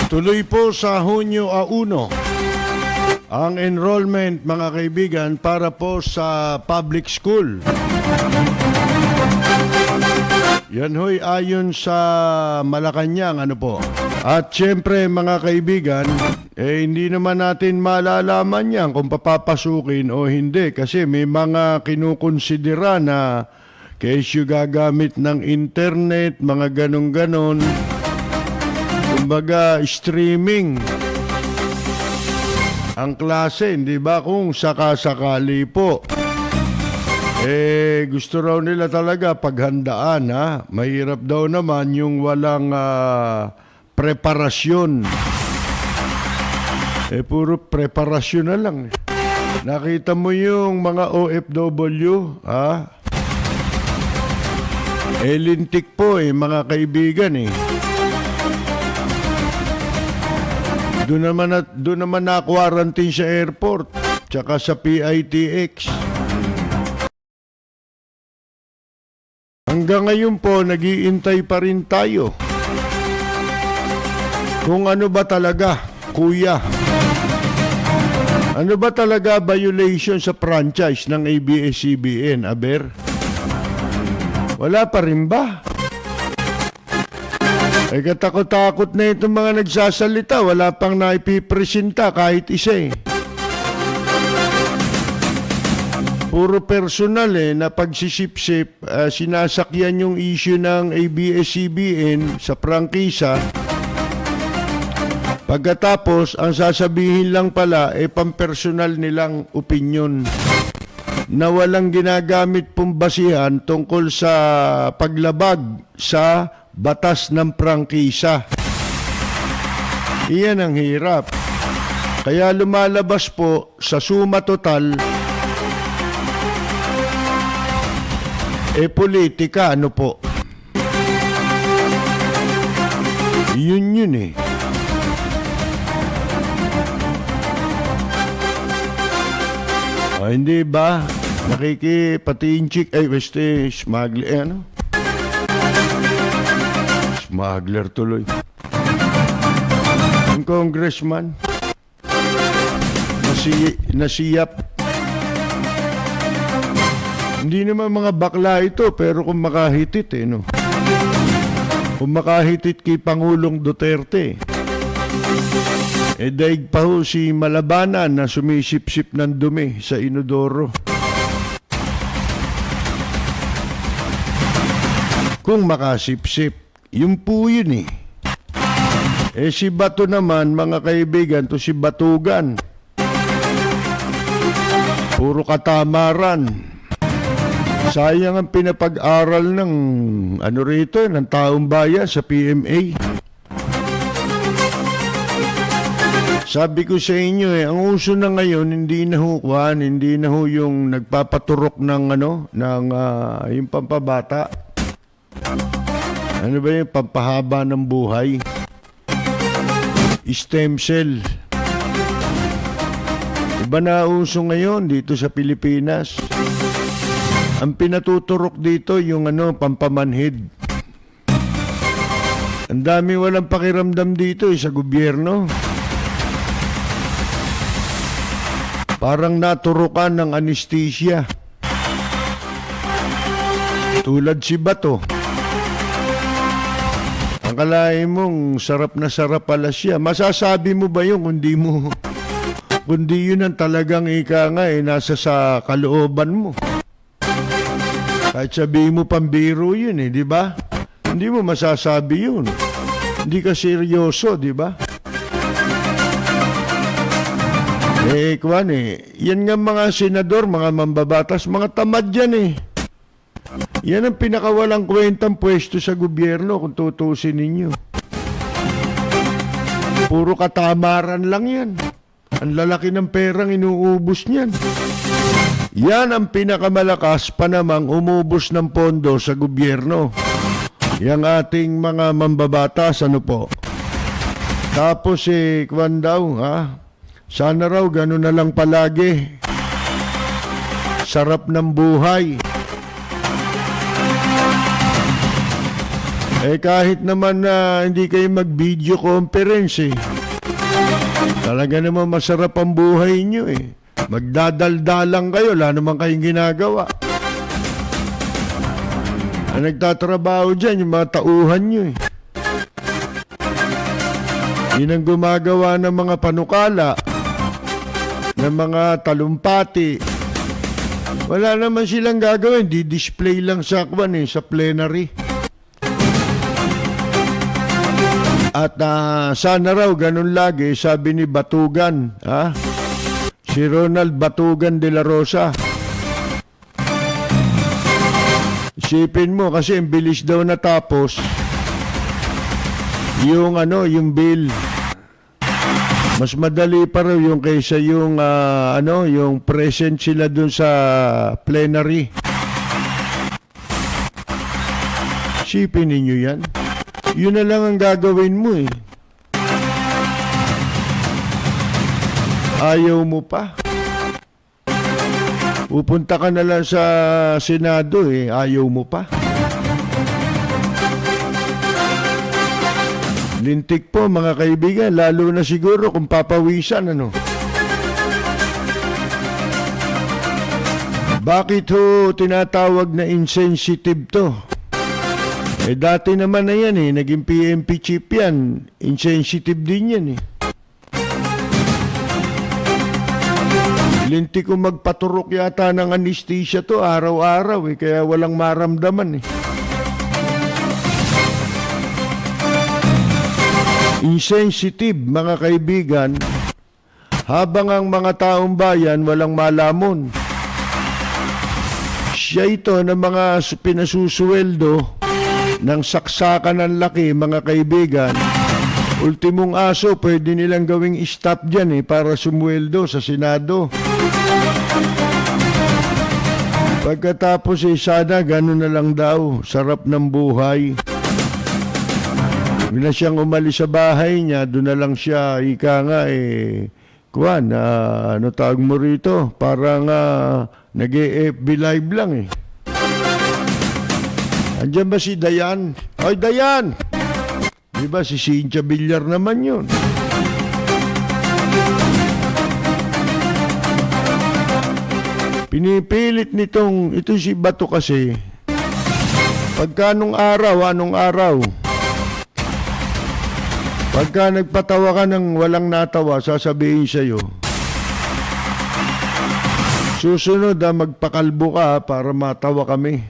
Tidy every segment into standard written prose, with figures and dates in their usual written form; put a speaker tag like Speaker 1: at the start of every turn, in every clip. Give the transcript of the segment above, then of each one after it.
Speaker 1: Tuloy po sa Hunyo 1 ang enrollment, mga kaibigan, para po sa public school. Yan ho'y ayon sa Malacanang, ano po. At syempre, mga kaibigan, hindi naman natin malalaman yan kung papapasukin o hindi, kasi may mga kinukonsidera na kesyo gagamit ng internet, mga ganon-ganon. Kumbaga, streaming ang klase, hindi ba? Kung sakasakali po. Gusto raw nila talaga paghandaan, ha? Mahirap daw naman yung walang preparasyon. Puro preparasyon na lang. Nakita mo yung mga OFW, ha? Lintik po, mga kaibigan, Doon naman na-quarantine sa airport, tsaka sa PITX. Hanggang ngayon po, nag-iintay pa rin tayo. Kung ano ba talaga, kuya? Ano ba talaga violation sa franchise ng ABS-CBN, aber? Wala pa rin ba? Katakot-takot na itong mga nagsasalita. Wala pang naipipresenta kahit isa Puro personal na pagsisip-sip, sinasakyan yung issue ng ABS-CBN sa prangkisa. Pagkatapos, ang sasabihin lang pala pampersonal nilang opinyon na walang ginagamit pong basihan tungkol sa paglabag sa batas ng prangkisa. Iyan ang hirap. Kaya lumalabas po sa suma total, politika, ano po? Yun hindi ba? Nakikipatinchik, smuggler, smuggler tuloy. Ang congressman, nasiyap. Hindi naman mga bakla ito, pero kung makahitit, Kung makahitit kay Pangulong Duterte, daig pa ho si Malabanan na sumisip-sip ng dumi sa inodoro. Kung makasip-sip, yun po yun si Bato naman, mga kaibigan, to si Batugan. Puro katamaran. Sayang ang pinapag-aral ng ng taong bayan sa PMA. Sabi ko sa inyo ang uso na ngayon hindi na ho yung nagpapaturok ng yung pampabata. Ano ba yung pampahaba ng buhay? Stem cell. Iba na uso ngayon dito sa Pilipinas. Ang pinatuturok dito yung pampamanhid. Ang dami walang pakiramdam dito sa gobyerno. Parang naturukan ng anesthesia. Tulad si Bato. Ang kalahin mong sarap na sarap pala siya. Masasabi mo ba yun kundi yun ang talagang nasa sa kalooban mo. Kahit sabihin mo pambiro yun di ba? Hindi mo masasabi yun. Hindi ka seryoso, di ba? Yan nga mga senador, mga mambabatas, mga tamad yan Yan ang pinakawalang kwentang pwesto sa gobyerno kung tutusin ninyo. Puro katamaran lang yan. Ang lalaki ng perang inuubos niyan. Yan ang pinakamalakas pa namang umubos ng pondo sa gobyerno. Yang ating mga mambabatas, po? Tapos kwan daw, sana raw gano'n na lang palagi. Sarap ng buhay. kahit naman na hindi kayo mag-video conference talaga naman masarap ang buhay nyo Magdadaldalang kayo, wala naman kayong ginagawa. Ang nagtatrabaho dyan, yung mga tauhan nyo Yun ang gumagawa ng mga panukala, ng mga talumpati. Wala naman silang gagawin, di-display lang sa sa plenary. At sana raw ganun lagi, sabi ni Batugan, si Ronald Batugan de la Rosa. Isipin mo kasi ang bilis daw natapos yung yung bill. Mas madali pa raw yung kaysa yung yung present sila dun sa plenary. Isipin ninyo yan. Yun na lang ang gagawin mo Ayaw mo pa. Pupunta ka na lang sa Senado ayaw mo pa. Lintik po mga kaibigan, lalo na siguro kung papawisan Bakit ho tinatawag na insensitive to? Dati naman na yan naging PNP chief yan. Insensitive din yan Linti ko magpaturok yata ng anesthesia to araw-araw kaya walang maramdaman Insensitive mga kaibigan, habang ang mga taong bayan walang malamon. Siya ito ng mga pinasusuweldo ng saksakan ng laki mga kaibigan. Ultimong aso pwede nilang gawing stop dyan para sumweldo sa Senado. Pagkatapos sana ganun na lang daw, sarap ng buhay. Bila siyang umalis sa bahay niya, doon na lang siya, ika nga ano tawag mo rito? Parang nag-FB live lang Andiyan ba si Dayan? Oy, Dayan! Di ba si Cynthia Villar naman yun? Pinipilit ito si Bato kasi, pagka anong araw, pagka nagpatawa ka ng walang natawa, sasabihin sa'yo, susunod magpakalbo ka para matawa kami.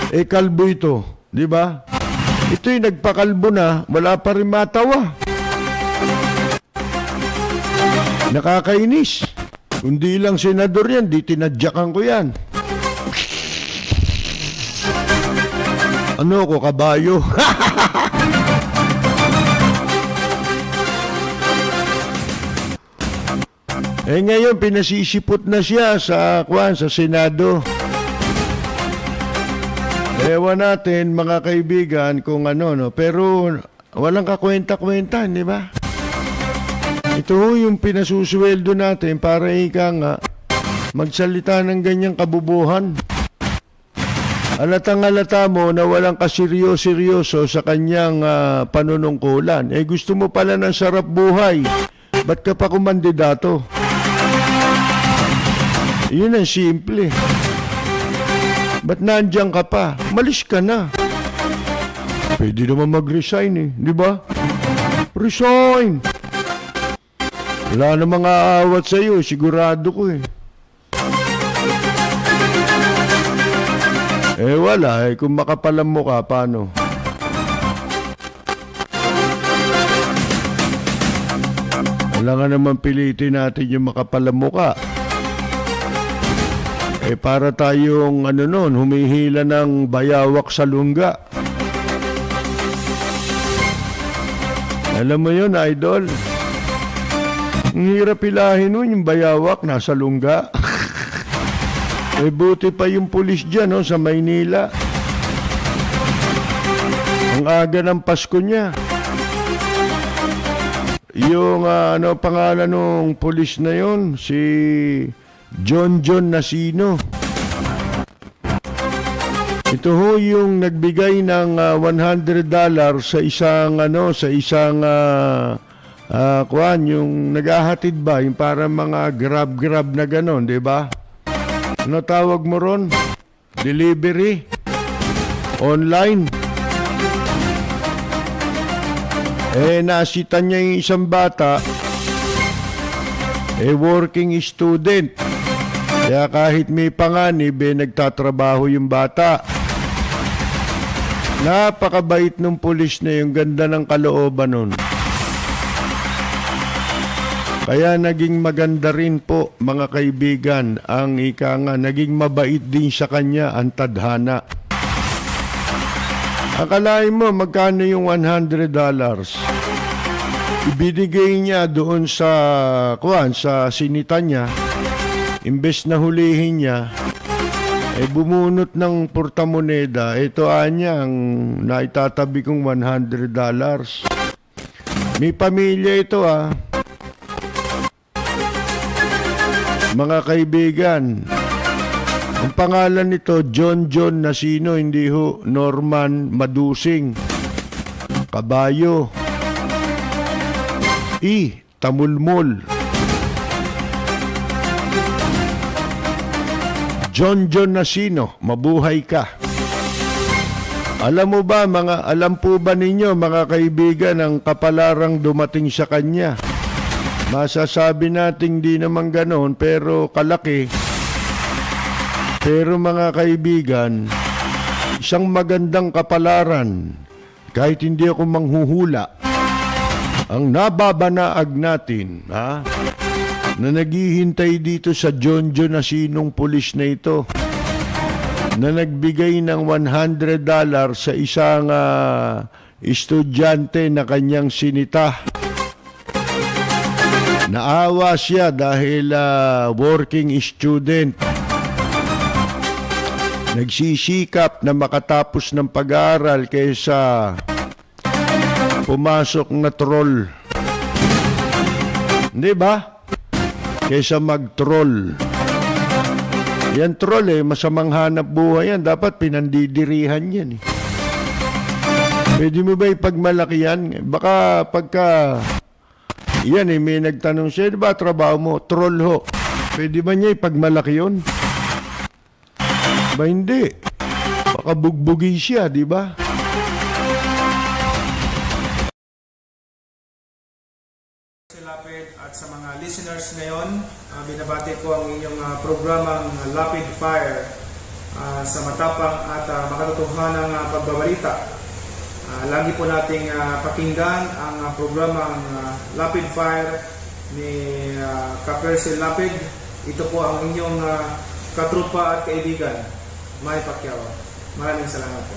Speaker 1: Kalbo ito, di ba? Ito'y nagpakalbo na, wala pa rin matawa. Nakakainis. Kundi lang senador yan, di tinadyakan ko yan. Ano ko, kabayo? Ngayon, pinasisipot na siya sa Senado. Ewan natin, mga kaibigan, kung pero walang kakwenta-kwenta, di ba? Ito yung pinasusuweldo natin para magsalita ng ganyang kabubuhan. Alatang-alata mo na walang kaseryoso sa kanyang panunungkulan. Gusto mo pala ng sarap buhay. Ba't ka pa kumandidato? Yun ang simple. Ba't nandiyan ka pa? Malis ka na. Pwede naman mag-resign di ba? Resign! Wala namang aawat sa'yo, sigurado ko wala kung makapalam mo ka, paano? Wala nga naman pilitin natin yung makapalam mo ka. Para tayong humihila ng bayawak sa lungga. Alam mo yun, idol? Ang hirap ilahin nun, yung bayawak nasa lungga. Buti pa yung pulis dyan sa Maynila. Ang aga ng Pasko niya. Yung pangalan ng pulis na yon, si John Nasino. Ito ho yung nagbigay ng $100 sa isang kuwan, yung naghahatid ba, yung para mga grab na ganon, di ba? Ano tawag mo ron? Delivery? Online? Nasita niya yung isang bata, working student. Kaya kahit may panganib, nagtatrabaho yung bata. Napakabait nung pulis na yung ganda ng kalooban nun. Kaya naging maganda rin po, mga kaibigan, ang ika nga, naging mabait din sa kanya ang tadhana. Akalain mo, magkano yung $100? Ibinigay niya doon sa sinita niya. Imbes na hulihin niya, bumunot ng portamoneda. Ito anya ang naitatabi kong $100. May pamilya ito Mga kaibigan, ang pangalan nito, John Nasino, hindi ho Norman Madusing. Kabayo. Tamulmol. John Nasino, mabuhay ka. Alam po ba ninyo, mga kaibigan, ang kapalarang dumating sa kanya? Masasabi nating di naman ganon, pero kalaki. Pero mga kaibigan, isang magandang kapalaran, kahit hindi ako manghuhula, ang nababanaag natin, na naghihintay dito sa John Nasinong pulis na ito, na nagbigay ng $100 sa isang estudyante na kanyang sinita. Naawa siya dahil working student. Nagsisikap na makatapos ng pag-aaral kaysa pumasok na troll. Hindi ba? Kaysa mag-troll. Yan troll masamang hanap buhay yan. Dapat pinandidirihan yan Pwede mo ba ipagmalaki yan? Baka pagka yan may nagtanong siya, di ba trabaho mo? Troll ho. Pwede ba niya ipagmalaki yun? Ba hindi. Baka bugbugi siya, di ba?
Speaker 2: Lapid at sa mga listeners ngayon, binabati ko ang inyong programang Lapid Fire sa matapang at makatotohanang pagbabalita. Lagi po nating pakinggan ang programang Lapid Fire ni Kapersil Lapid. Ito po ang inyong katrupa at kaibigan, May Pacquiao. Maraming salamat po.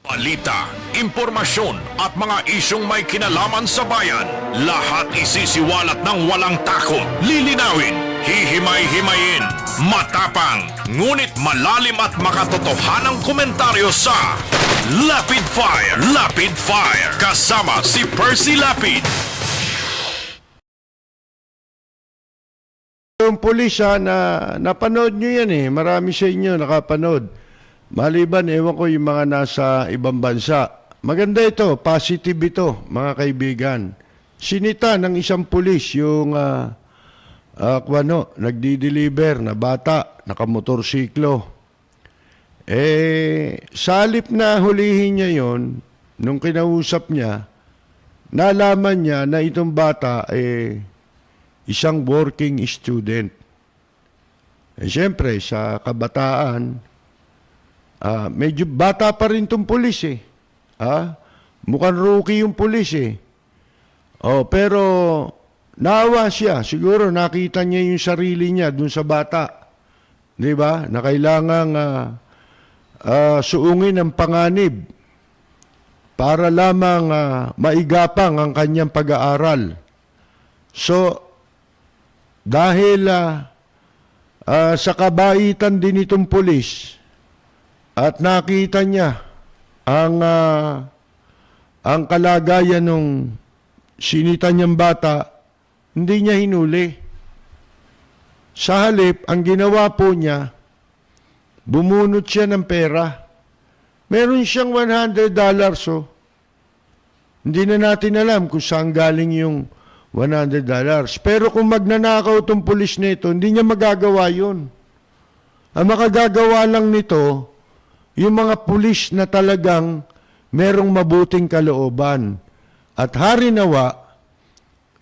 Speaker 3: Balita, impormasyon at mga isyong may kinalaman sa bayan. Lahat isisiwalat ng walang takot. Lilinawin, hihimay-himayin, matapang, ngunit malalim at makatotohanang komentaryo sa Lapid Fire. Lapid Fire. Kasama si Percy Lapid.
Speaker 1: Yung pulis na napanood nyo yan Marami sa inyo nakapanood. Maliban, ewan ko yung mga nasa ibang bansa. Maganda ito, positive ito, mga kaibigan. Sinita ng isang pulis yung nagdi-deliver na bata, nakamotorsiklo. Sa halip na hulihin niya yon, nung kinausap niya, nalaman niya na itong bata isang working student. Siyempre, sa kabataan, medyo bata pa rin itong pulis mukhang rookie yung pulis pero naawa siya. Siguro nakita niya yung sarili niya dun sa bata. Di ba? Na kailangang suungin ang panganib para lamang maigapang ang kanyang pag-aaral. So, dahil sa kabaitan din itong pulis, at nakita niya ang kalagayan ng sinita niyang bata, hindi niya hinuli. Sa halip, ang ginawa po niya, bumunot siya ng pera. Meron siyang $100, oh. Hindi na natin alam kung saan galing yung $100. Pero kung magnanakaw itong pulis nito, hindi niya magagawa yun. Ang makagagawa lang nito, yung mga pulis na talagang merong mabuting kalooban. At harinawa,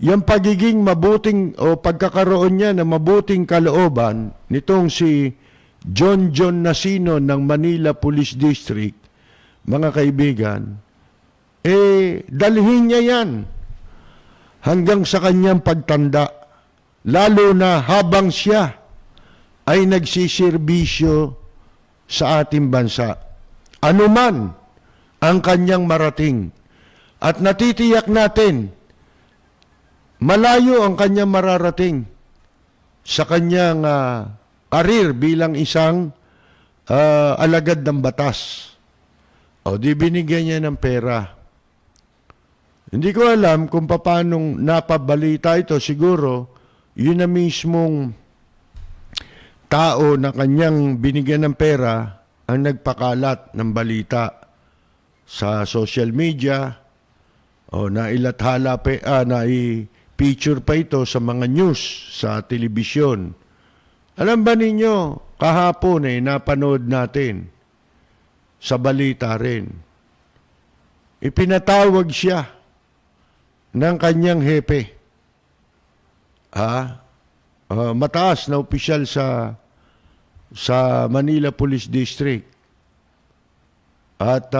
Speaker 1: yung pagiging mabuting o pagkakaroon niya ng mabuting kalooban nitong si John Nasino ng Manila Police District, mga kaibigan, dalhin niya yan hanggang sa kanyang pagtanda, lalo na habang siya ay nagsiservisyo sa ating bansa. Anuman ang kanyang marating. At natitiyak natin, malayo ang kanyang mararating sa kanyang karir bilang isang alagad ng batas. O di binigyan niya ng pera. Hindi ko alam kung paano napabalita ito. Siguro, yun na mismong tao na kanyang binigyan ng pera ang nagpakalat ng balita sa social media o nailathala pa, nai-feature pa ito sa mga news sa telebisyon. Alam ba ninyo, kahapon napanood natin sa balita rin. Ipinatawag siya ng kanyang hepe. Mataas na opisyal sa Manila Police District. At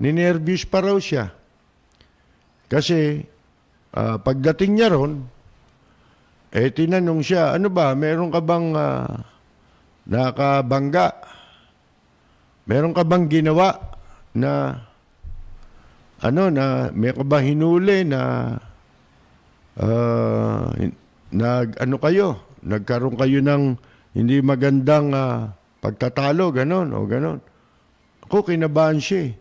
Speaker 1: ninervyos pa raw siya. Kasi pagdating niya ron, tinanong siya, ano ba, meron ka bang nakabangga? Meron ka bang ginawa na may ka ba hinuli na nagkaroon kayo ng hindi magandang pagtatalo, ganon o ganon. Ako, kinabahan siya.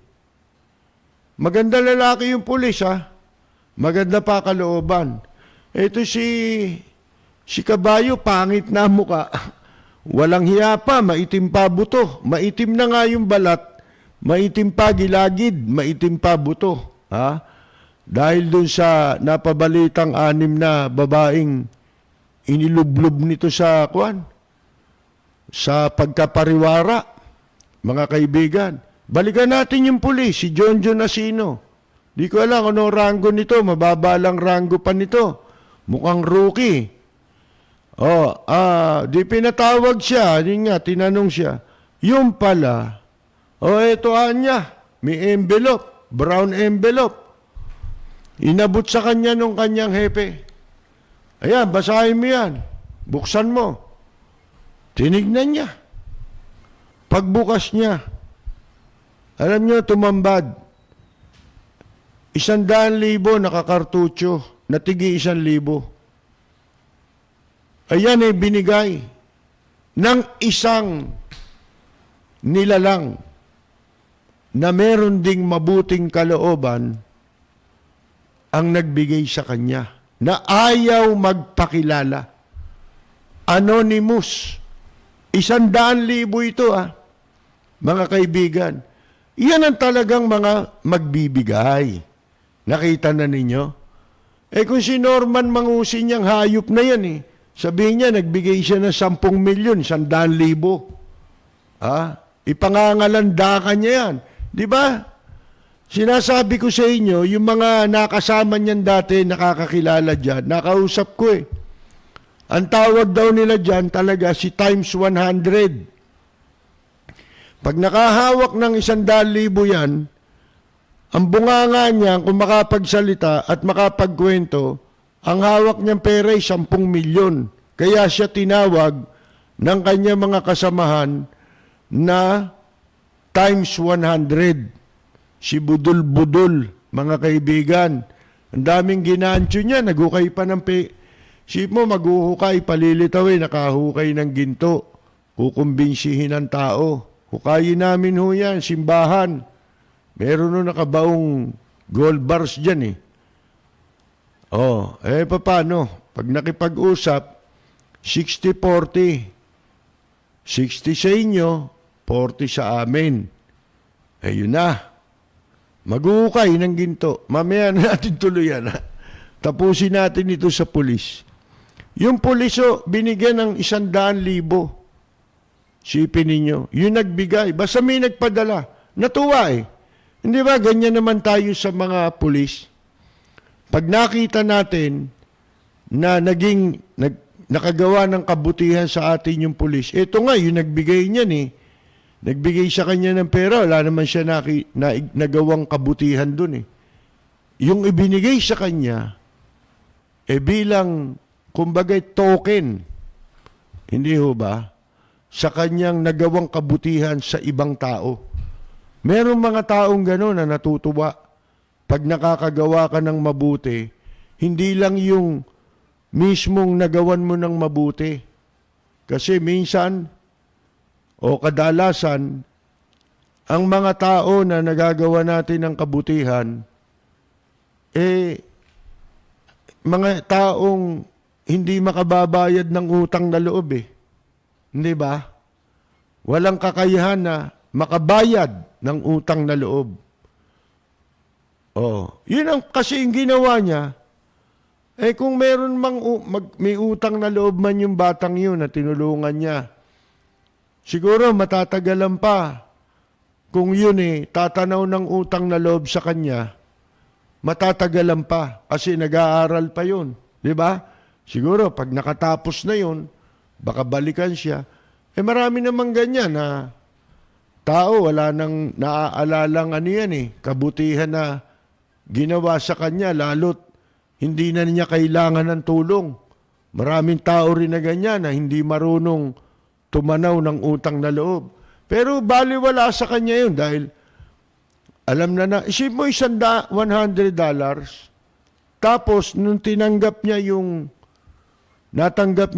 Speaker 1: Maganda lalaki yung pulis, maganda pa kalooban. Ito si Kabayo, pangit na muka. Walang hiya pa, maitim pa buto. Maitim na nga yung balat, maitim pa gilagid, maitim pa buto. Dahil dun sa napabalitang 6 na babaeng inilublob nito sa pagkapariwara, mga kaibigan. Balikan natin yung pulis, si John Nasino. Di ko alam anong ranggo nito, mababalang ranggo pa nito. Mukhang rookie. Di pinatawag siya, yun nga, tinanong siya. Yung pala, eto niya, may envelope, brown envelope. Inabot sa kanya nung kanyang hepe. Ayan, basahin mo yan. Buksan mo. Tinignan niya. Pagbukas niya, alam niyo, tumambad. 100,000 nakakartucho, natigi 1,000. Ayan binigay ng isang nilalang na meron ding mabuting kalooban ang nagbigay sa kanya na ayaw magpakilala. Anonymous. 100,000 ito mga kaibigan. Iyan ang talagang mga magbibigay. Nakita na ninyo? Kung si Norman Mangusi niyang hayop na yan sabihin niya, nagbigay siya ng 10 milyon, 100,000. Ipangangalandakan niya yan. Di ba? Sinasabi ko sa inyo, yung mga nakasama niyan dati, nakakakilala dyan, nakausap ko Ang tawag daw nila dyan talaga si times 100. Pag nakahawak ng 100,000 yan, ang bunganga niya, kung makapagsalita at makapagkwento, ang hawak niyang pera ay 10 milyon. Kaya siya tinawag ng kanyang mga kasamahan na times 100. Si Budol-Budol, mga kaibigan. Ang daming ginancho niya, naghukay pa ng Sip mo, maghuhukay, palilitawin, nakahukay ng ginto. Kukumbinsihin ng tao. Hukayin namin yan, simbahan. Meron nun nakabaong gold bars dyan paano? Pag nakipag-usap, 60-40. 60 sa inyo, 40 sa amin. Ayun na. Mag-uukay ng ginto. Mamaya na natin tuluyan. Ha? Tapusin natin ito sa pulis. Yung pulis, binigyan ng 100,000. Sipin ninyo. Yung nagbigay. Basta may nagpadala. Natuwa eh. Hindi ba? Ganyan naman tayo sa mga pulis. Pag nakita natin na nakagawa ng kabutihan sa atin yung pulis, ito nga, yung nagbigay niyan eh. Nagbigay sa kanya ng pera, wala naman siya nagawang kabutihan dun eh. Yung ibinigay sa kanya, bilang, kumbaga, token, hindi ho ba, sa kanyang nagawang kabutihan sa ibang tao. Merong mga taong gano'n na natutuwa. Pag nakakagawa ka ng mabuti, hindi lang yung mismong nagawan mo ng mabuti. Kasi minsan, o kadalasan, ang mga tao na nagagawa natin ng kabutihan, mga taong hindi makababayad ng utang na loob eh. Hindi ba? Walang kakayahan na makabayad ng utang na loob. Yun ang kasi yung ginawa niya. Kung meron may utang na loob man yung batang yun na tinulungan niya, siguro matatagalan pa. Kung yun tatanaw ng utang na loob sa kanya, matatagalan pa kasi nag-aaral pa yun. Di ba? Siguro pag nakatapos na yun, baka balikan siya. Marami namang ganyan na tao, wala nang naaalalang kabutihan na ginawa sa kanya, lalo't hindi na niya kailangan ng tulong. Maraming tao rin na ganyan na hindi marunong tumanaw ng utang na loob. Pero baliwala sa kanya yun dahil alam na isip mo $100. Tapos nung natanggap niya yung 100,000,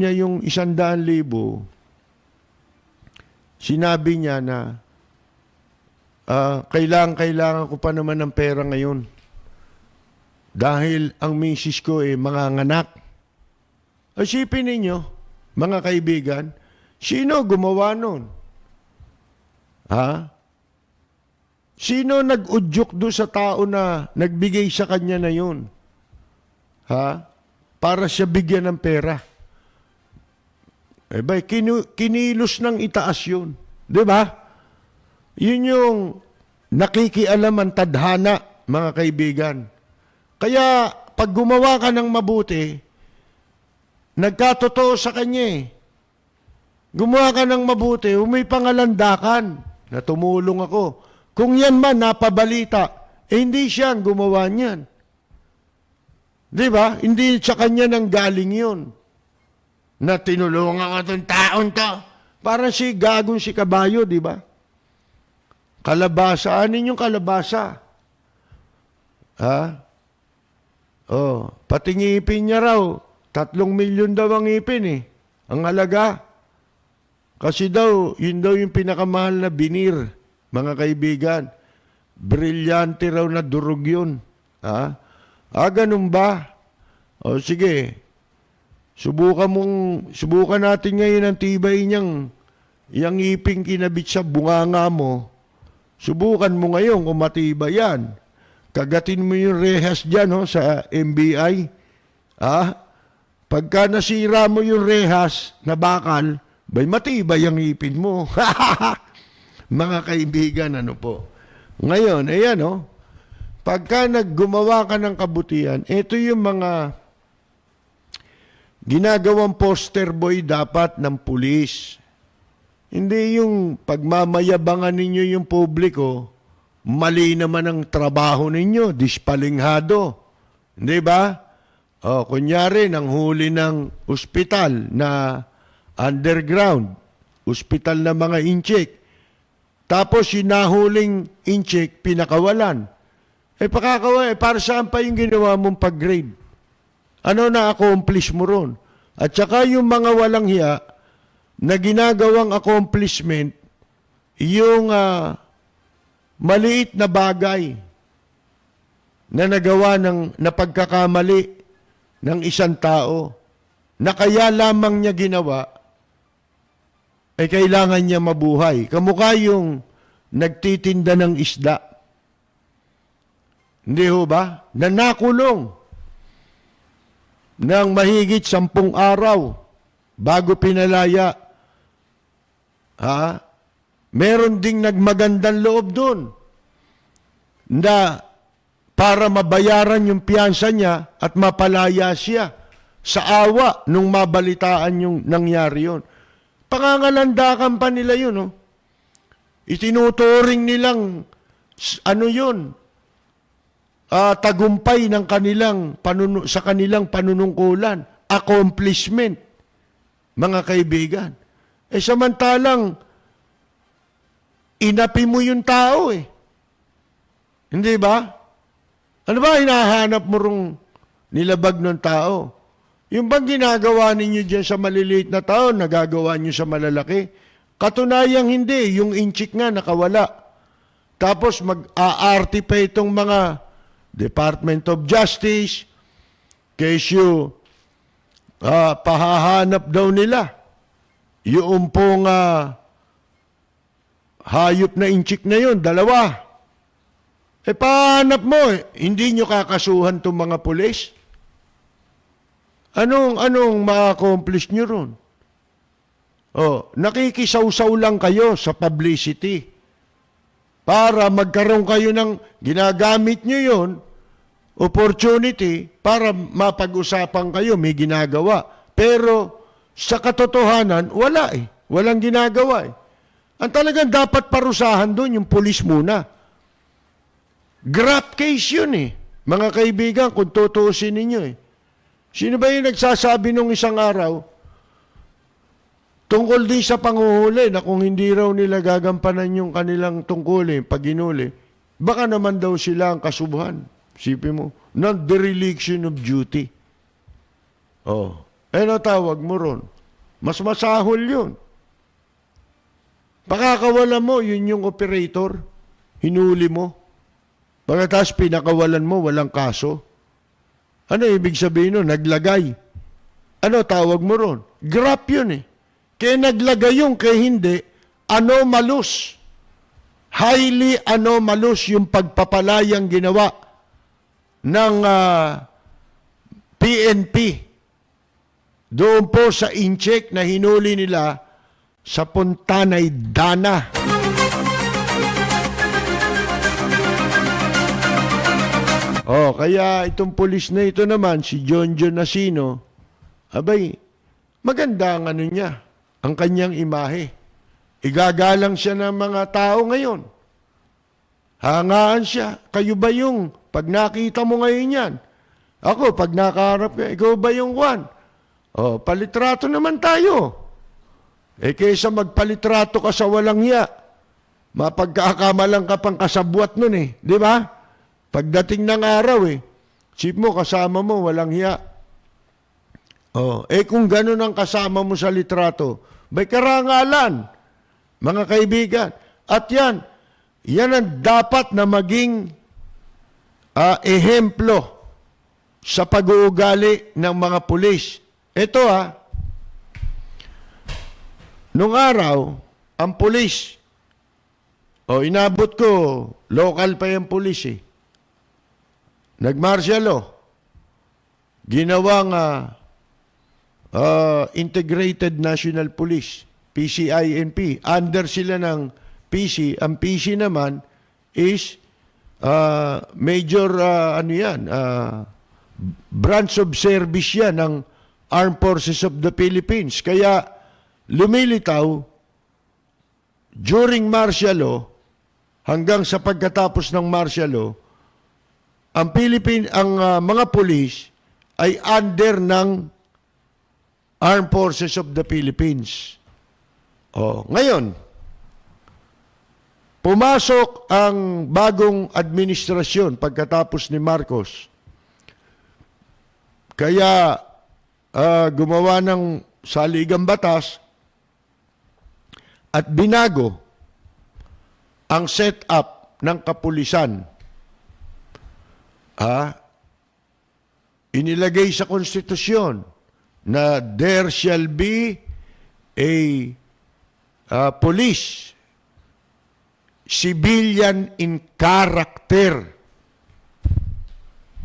Speaker 1: sinabi niya na kailangan ko pa naman ng pera ngayon. Dahil ang misis ko manganganak. Isipin ninyo, mga kaibigan, sino gumawa nun? Sino nag-udyok doon sa tao na nagbigay sa kanya na yun? Para siya bigyan ng pera. Kinilos ng itaas yun. Di ba? Yun yung nakikialam ang tadhana, mga kaibigan. Kaya, pag gumawa ka ng mabuti, nagkatotoo sa kanya Gumawa ka ng mabuti, may pangalandakan na tumulong ako. Kung yan man napabalita, hindi siya ang gumawa niyan. Di ba? Hindi sa kanya nang galing yun. Na tinulungan ka itong taon to. Parang si gagong si kabayo, di ba? Kalabasa. Anin yung kalabasa? Pati ngipin niya raw. 3 milyon daw ang ngipin Ang halaga. Kasi yun daw yung pinakamahal na binir, mga kaibigan. Brilyante raw na durog yun. Ganun ba? Sige. Subukan natin ngayon ang tibay niyang yung iping kinabit sa bunganga mo. Subukan mo ngayon kung matibay yan. Kagatin mo yung rehas dyan sa MBI. Pagka nasira mo yung rehas na bakal, matibay ang ipin mo. Mga kaibigan, ano po. Ngayon, ayan pagka naggumawa ka ng kabutihan, ito yung mga ginagawang poster boy dapat ng pulis. Hindi yung pagmamayabangan ninyo yung publiko, mali naman ang trabaho ninyo, dispalinghado. Hindi ba? Kunyari, nang huli ng ospital na underground, ospital na mga incheck, tapos yung nahuling incheck, pinakawalan. Para saan pa yung ginawa mong pag-grade? Ano na-accomplish mo ron? At saka yung mga walang hiya na ginagawang accomplishment, yung maliit na bagay na nagawa na pagkakamali ng isang tao na kaya lamang niya ginawa, kailangan niya mabuhay. Kamukha yung nagtitinda ng isda. Hindi ho ba? Na nakulong ng mahigit 10 araw bago pinalaya. Meron ding nagmagandang loob doon na para mabayaran yung piyansa niya at mapalaya siya sa awa nung mabalitaan yung nangyari yun. Pangangalandakan pa nila yun. Oh. Itinuturing nilang yun, tagumpay ng kanilang sa kanilang panunungkulan, accomplishment, mga kaibigan. Samantalang, inapi mo yung tao Hindi ba? Ano ba hinahanap mo rong nilabag ng tao? Yung bang ginagawa ninyo dyan sa maliliit na tao, nagagawa nyo sa malalaki? Katunayang hindi, yung inchik nga nakawala. Tapos mag-aarti pa itong mga Department of Justice, kesyo, pahahanap daw nila. Yung pong hayop na inchik na yun, 2. Pahanap mo hindi nyo kakasuhan itong mga pulis? Anong ma-accomplish nyo ron? Nakikisaw-saw lang kayo sa publicity para magkaroon kayo ng ginagamit nyo yon opportunity para mapag-usapan kayo, may ginagawa. Pero sa katotohanan, wala Walang ginagawa Ang talagang dapat parusahan doon, yung pulis muna. Graft case yun mga kaibigan, kung tutuusin ninyo Sino ba yung nagsasabi nung isang araw, tungkol din sa panguhuli, na kung hindi raw nila gagampanan yung kanilang tungkulin, pag ginuli, baka naman daw sila ang kasubuhan. Sipin mo, non-dereliction of duty. Tawag mo ron. Mas masahol yun. Pakakawalan mo, yun yung operator, hinuli mo. Pagkatapos pinakawalan mo, walang kaso. Ano ibig sabihin nun? Naglagay. Ano tawag mo ron? Grap yun Kaya naglagay yung kaya hindi, anomalous. Highly anomalous yung pagpapalayang ginawa ng PNP. Doon po sa incheck na hinuli nila sa Puntanay, Dana. Kaya itong pulis na ito naman, si John Nasino, maganda ang niya, ang kanyang imahe. Igagalang siya ng mga tao ngayon. Hangaan siya. Kayo ba yung, pag nakita mo ngayon yan, ako, pag nakaharap ka, ikaw ba yung Juan? Palitrato naman tayo. Kaysa magpalitrato ka sa walang hiya, mapagkakamalang ka pang kasabwat nun di ba? Pagdating ng araw sip mo, kasama mo, walang hiya. Kung gano'n ang kasama mo sa litrato, may karangalan, mga kaibigan. At yan ang dapat na maging ehemplo sa pag-uugali ng mga pulis. Ito nung araw, ang pulis, inabot ko, local pa yung pulis Nag-martial law. Ginawang Integrated National Police, PCINP. Under sila ng PC. Ang PC naman is major, branch of service yan ng Armed Forces of the Philippines. Kaya lumilitaw during martial law hanggang sa pagkatapos ng martial law, ang mga pulis ay under ng Armed Forces of the Philippines. Ngayon, pumasok ang bagong administrasyon pagkatapos ni Marcos. Kaya gumawa ng saligang batas at binago ang setup ng kapulisan. Inilagay sa konstitusyon na there shall be a police, civilian in character.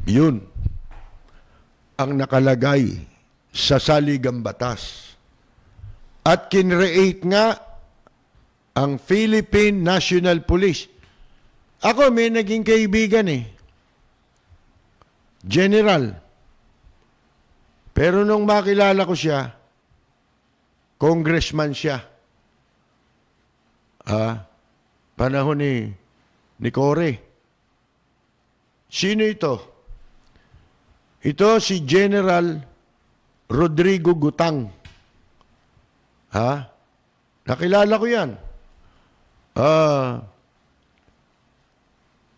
Speaker 1: Yun ang nakalagay sa saligang batas. At kinreate nga ang Philippine National Police. Ako may naging kaibigan General. Pero nung makilala ko siya, congressman siya. Panahon ni Cory. Sino ito? Ito si General Rodrigo Gutang. Nakilala ko yan.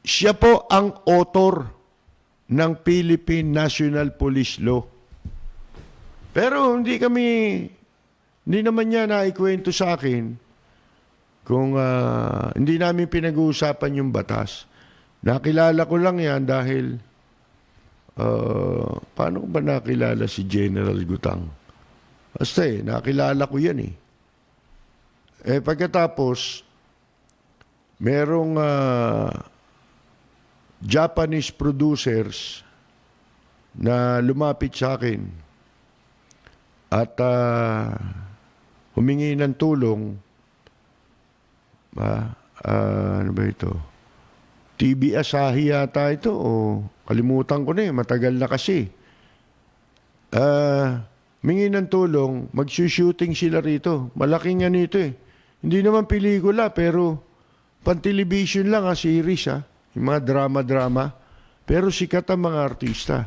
Speaker 1: Siya po ang author ng Philippine National Police Law. Pero hindi naman niya naikwento sa akin kung hindi namin pinag-uusapan yung batas. Nakilala ko lang yan dahil paano ko ba nakilala si General Gutang? Basta nakilala ko yan pagkatapos, merong Japanese producers na lumapit sa akin at humingi ng tulong. Ano ba ito? TV Asahi yata ito o kalimutan ko na matagal na kasi. Humingi ng tulong, magsushooting sila rito. Malaking ano ito Hindi naman pelikula pero pan-television lang series Yung mga drama-drama. Pero sikat ang mga artista.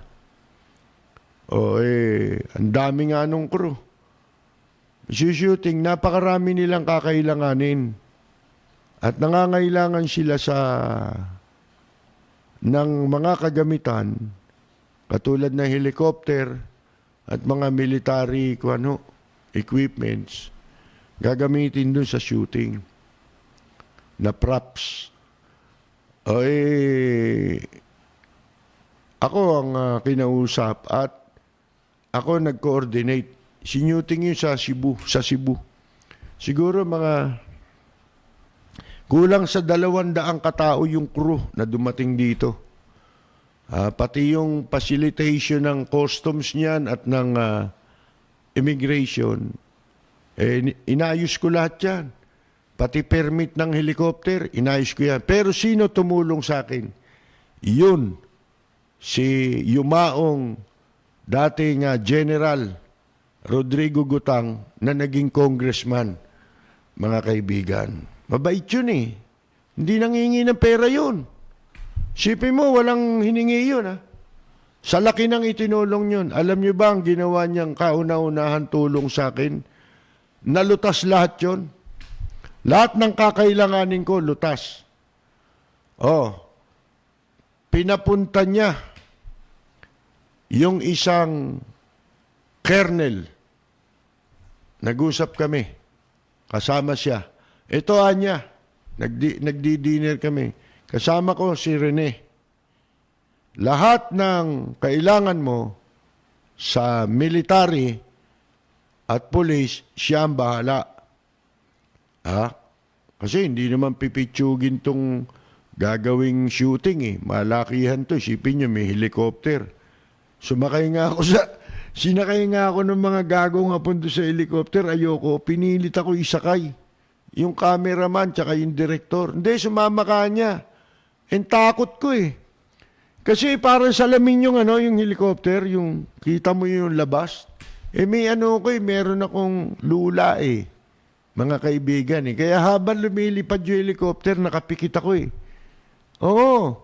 Speaker 1: Ang dami nga nung crew. Shooting, napakarami nilang kakailanganin. At nangangailangan sila ng mga kagamitan, katulad ng helicopter at mga military equipments, gagamitin dun sa shooting na props. Ako ang kinausap at ako nag-coordinate. Sinuting yun sa Cebu. Siguro mga kulang sa 200 katao yung crew na dumating dito. Pati yung facilitation ng customs niyan at ng immigration, inayos ko lahat yan. Pati permit ng helicopter, inayos ko yan. Pero sino tumulong sa akin? Yun, si Yumaong dating General Rodrigo Gutang na naging congressman, mga kaibigan. Mabait yun Hindi nangingi ng pera yun. Sipin mo, walang hiningi yun Sa laki ng itinulong yun, alam nyo ba ang ginawa niyang kauna-unahan tulong sa akin? Nalutas lahat yun. Lahat ng kakailanganin ko, lutas. Pinapunta niya yung isang colonel. Nag-usap kami. Kasama siya. Ito Anya, nagdi-dinner kami. Kasama ko si Rene. Lahat ng kailangan mo sa military at police, siya ang bahala. Kasi hindi naman pipitsugin tong gagawing shooting Malakihan to. Isipin nyo, may helicopter. Sinakay nga ako ng mga gagong hapon doon sa helicopter. Ayoko. Pinilit ako isakay. Yung cameraman tsaka yung director. Hindi, sumama ka niya. Takot ko Kasi parang salamin yung yung helicopter, yung kita mo yung labas. May meron akong lula mga kaibigan Kaya habang lumilipad yung helicopter, nakapikit ako Oo.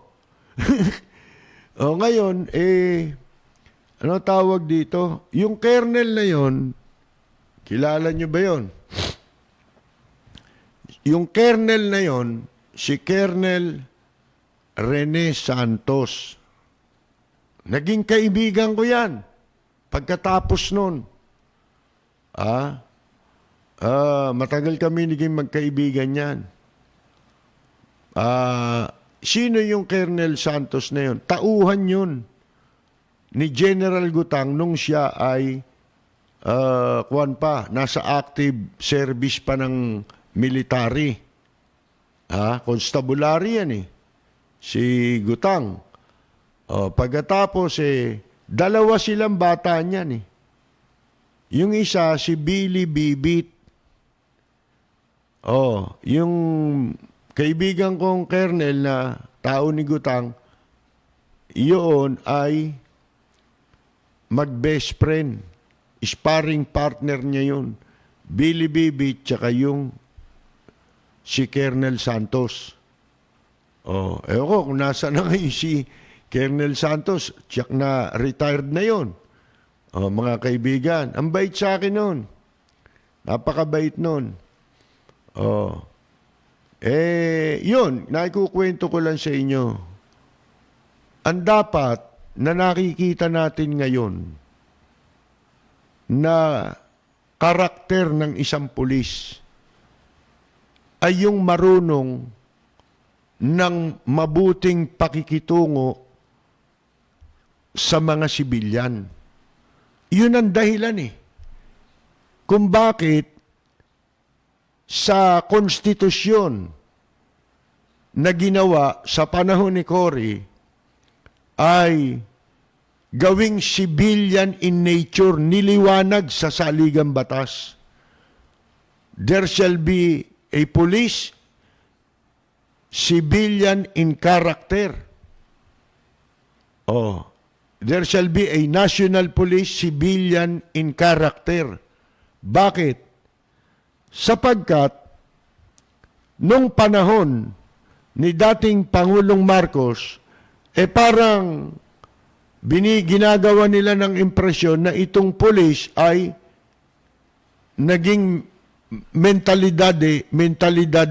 Speaker 1: Ngayon, ano tawag dito? Yung colonel na yon, kilala nyo ba yon? Yung colonel na yon, si Colonel Rene Santos. Naging kaibigan ko yan. Pagkatapos nun. Matagal kami naging magkaibigan yan. Sino yung Colonel Santos na yun? Tauhan yun ni General Gutang nung siya ay nasa active service pa ng military. Constabulary yan eh. Si Gutang. Pagkatapos dalawa silang bata niyan eh. Yung isa, si Billy Bibit. Yung kaibigan kong Colonel na tao ni Gutang, iyon ay mag-best friend. Sparring partner niya yun. Billy Bibit, tsaka yung si Colonel Santos. Ewan ko kung nasa na ngayon si Colonel Santos, tiyak na retired na yon. Mga kaibigan, ang bait sa akin nun. Napakabait nun. Yun, naikukwento ko lang sa inyo. Ang dapat na nakikita natin ngayon na karakter ng isang pulis ay yung marunong ng mabuting pakikitungo sa mga sibilyan. Yun ang dahilan kung bakit sa konstitusyon na ginawa sa panahon ni Cory ay gawing civilian in nature, niliwanag sa saligang batas. There shall be a police civilian in character. There shall be a national police civilian in character. Bakit? Sapagkat nung panahon ni dating Pangulong Marcos, parang ginagawa nila ng impresyon na itong police ay naging mentalidad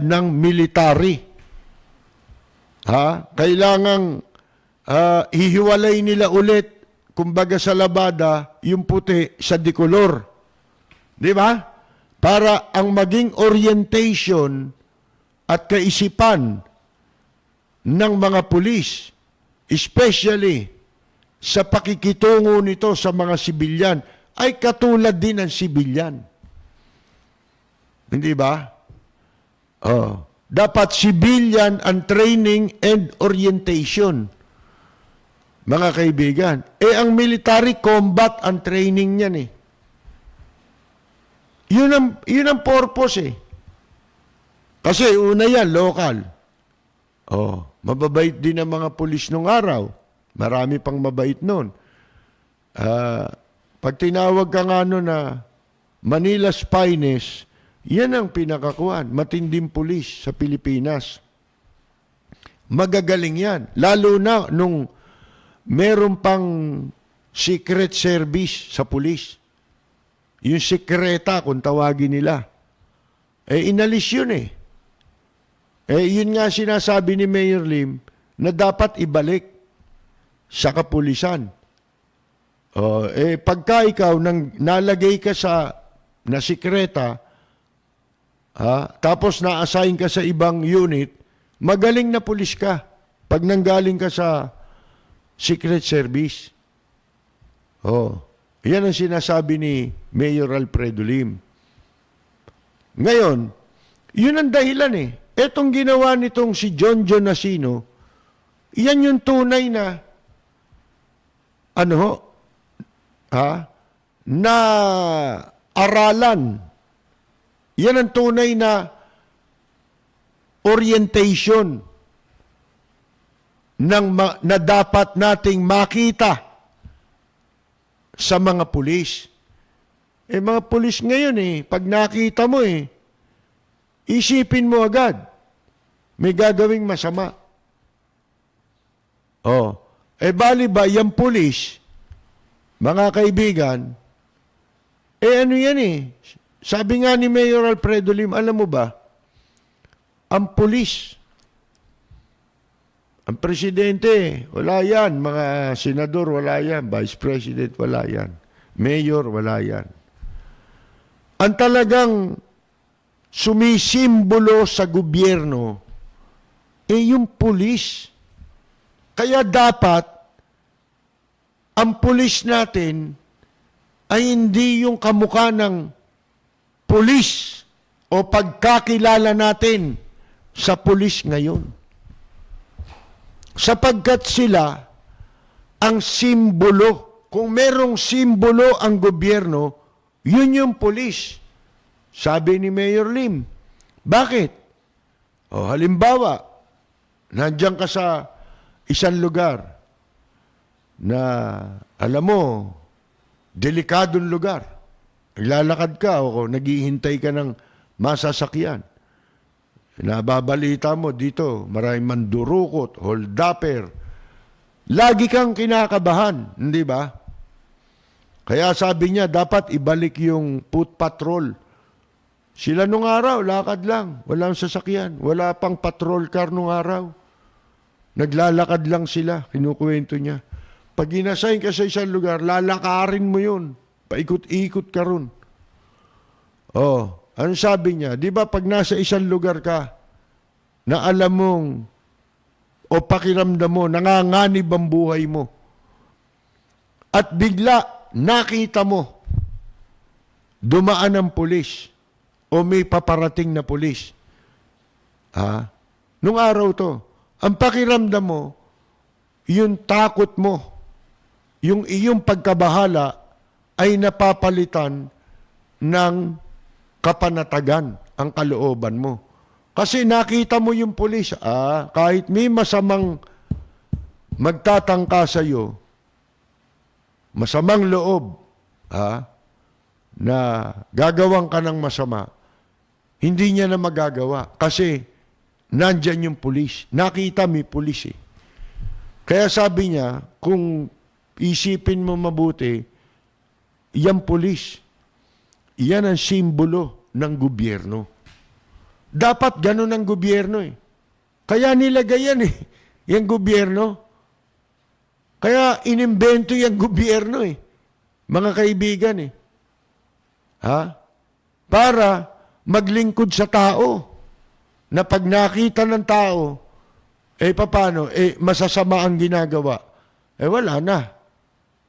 Speaker 1: ng military. Kailangang hihiwalay nila ulit, kumbaga sa labada, yung puti sa dikolor. Di ba? Para ang maging orientation at kaisipan ng mga pulis, especially sa pakikitungo nito sa mga sibilyan, ay katulad din ng sibilyan. Hindi ba? Dapat civilian ang training and orientation. Mga kaibigan, ang military combat ang training niyan Yun ang purpose Kasi una yan, local. Mababait din ang mga pulis nung araw. Marami pang mabait nun. Pag tinawag ka nga na Manila's Finest, yan ang pinakakuan, matinding pulis sa Pilipinas. Magagaling yan. Lalo na nung meron pang secret service sa pulis. Yung sekreta, kung tawagin nila. Inalis yun yun nga sinasabi ni Mayor Lim na dapat ibalik sa kapulisan. Pagka ikaw nalagay ka na sekreta, tapos na-assign ka sa ibang unit, magaling na pulis ka pag nanggaling ka sa secret service. Yan ang sinasabi ni Mayor Alfredo Lim. Ngayon, yun ang dahilan Etong ginawa nitong si John Nasino, yan yung tunay na na aralan. Yan ang tunay na orientation na dapat nating makita sa mga pulis. Mga pulis ngayon pag nakita mo isipin mo agad, may gagawing masama. Bali ba, yung pulis, mga kaibigan, ano yan Sabi nga ni Mayor Alfredo Lim, alam mo ba, ang pulis, ang presidente, wala yan. Mga senador, wala yan. Vice President, wala yan. Mayor, wala yan. Ang talagang sumisimbolo sa gobyerno, yung pulis. Kaya dapat, ang pulis natin ay hindi yung kamukha ng pulis o o pagkakilala natin sa pulis ngayon. Sapagkat sila ang simbolo. Kung merong simbolo ang gobyerno, yun yung pulis. Sabi ni Mayor Lim. Bakit? O halimbawa, nandiyan ka sa isang lugar na alam mo, delikadong lugar. Naglalakad ka o naghihintay ka ng masasakyan. Nababalita mo dito, maraming mandurukot, hold-upper. Lagi kang kinakabahan, hindi ba? Kaya sabi niya, dapat ibalik yung foot patrol. Sila nung araw, lakad lang. Walang sasakyan. Wala pang patrol car nung araw. Naglalakad lang sila. Kinukuwento niya. Pag inasign ka sa isang lugar, lalakarin mo yun. Paikot-ikot ka ron. Oh, ano sabi niya? Di ba pag nasa isang lugar ka, na alam mong, o pakiramdam mo, nanganganib ang buhay mo, at bigla, nakita mo, dumaan ang pulis, o may paparating na pulis. Nung araw to, ang pakiramdam mo, yung takot mo, yung iyong pagkabahala ay napapalitan ng kapanatagan ang kalooban mo. Kasi nakita mo yung pulis, kahit may masamang magtatangka sa iyo, masamang loob, na gagawang ka ng masama, hindi niya na magagawa kasi nandyan yung pulis. Nakita may pulis eh. Kaya sabi niya, kung isipin mo mabuti, yan pulis. Yan ang simbolo ng gobyerno. Dapat ganun ang gobyerno eh. Kaya nilagay yan eh, yung gobyerno. Kaya inimbento yung gobyerno eh. Mga kaibigan eh. Para maglingkod sa tao. Na pag nakita ng tao, paano? Masasama ang ginagawa. Wala na.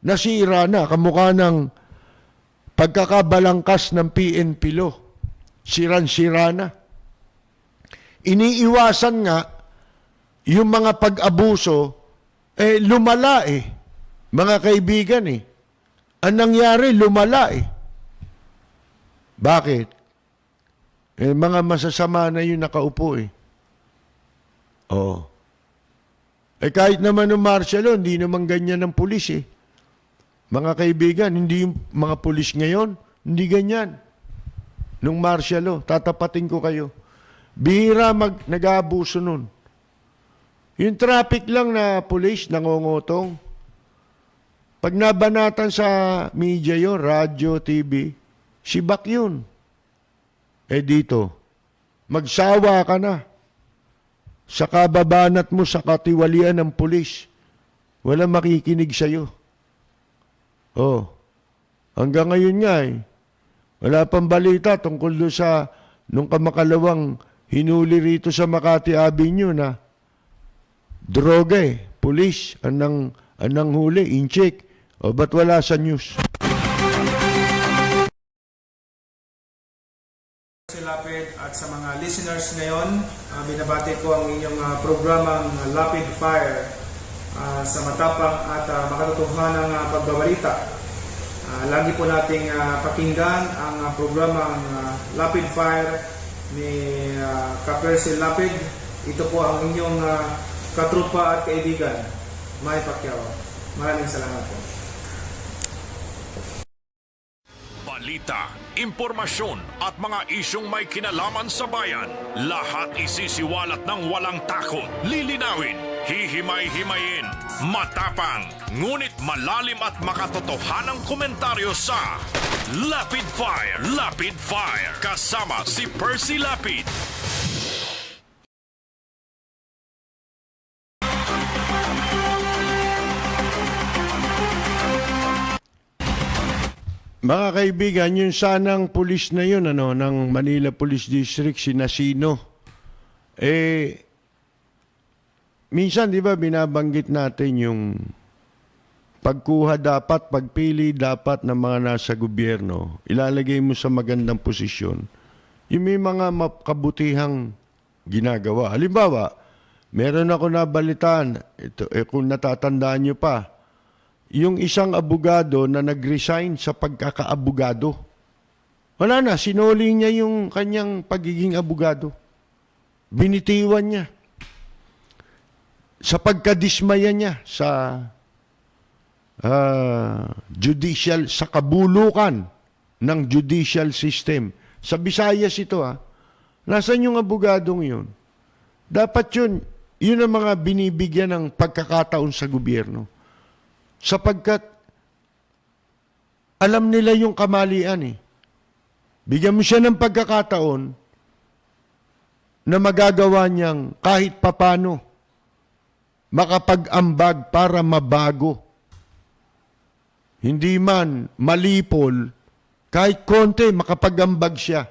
Speaker 1: Nasira na. Kamukha ng pagkakabalangkas ng PNP law. Siran-sira na. Iniiwasan nga yung mga pag-abuso, lumala eh. Mga kaibigan eh. Ang nangyari, lumala eh. Bakit? Mga masasama na yung nakaupo eh. Kahit naman ng martial law, hindi naman ganyan ng pulis eh. Mga kaibigan, hindi yung mga pulis ngayon, hindi ganyan. Nung martial law, tatapatin ko kayo. Bihira nag-aabuso nun. Yung traffic lang na pulis, nangongotong. Pag nabanatan sa media yun, radyo, TV, sibak yun. Dito, magsawa ka na sa kababanat mo sa katiwalian ng pulis. Wala makikinig sa'yo. Hanggang ngayon nga eh. Wala pang balita tungkol doon sa nung kamakalawang hinuli rito sa Makati Avenue na droga eh. Pulis, anang huli, in-check. Ba't wala sa news?
Speaker 2: Lapid at sa mga listeners ngayon, binabati ko ang inyong programang Lapid Fire sa matapang at makatotohanang pagbabalita. Lagi po nating pakinggan ang programang Lapid Fire ni Ka-Percy Lapid. Ito po ang inyong katrupa at kaibigan, May Pacquiao. Maraming salamat po.
Speaker 3: Balita, impormasyon at mga isyong may kinalaman sa bayan. Lahat isisiwalat ng walang takot. Lilinawin, hihimay-himayin, matapang, ngunit malalim at makatotohanang komentaryo sa Lapid Fire. Lapid Fire. Kasama si Percy Lapid.
Speaker 1: Mga kaibigan, yung sanang pulis na yun, ng Manila Police District, si Nasino, minsan, di ba, binabanggit natin yung pagkuha dapat, pagpili dapat ng mga nasa gobyerno, ilalagay mo sa magandang posisyon, yung may mga kabutihang ginagawa. Halimbawa, meron ako nabalitaan, ito, kung natatandaan nyo pa, yung isang abogado na nag-resign sa pagkakaabogado. Wala na, sinuli niya yung kanyang pagiging abogado. Binitiwan niya. Sa pagkadismaya niya sa judicial, sa kabulukan ng judicial system. Sa Visayas ito Nasaan yung abogadong yun? Dapat yun ang mga binibigyan ng pagkakataon sa gobyerno. Sapagkat alam nila yung kamalian Bigyan mo siya ng pagkakataon na magagawa niyang kahit papano makapag-ambag para mabago. Hindi man malipol, kahit konti makapag-ambag siya.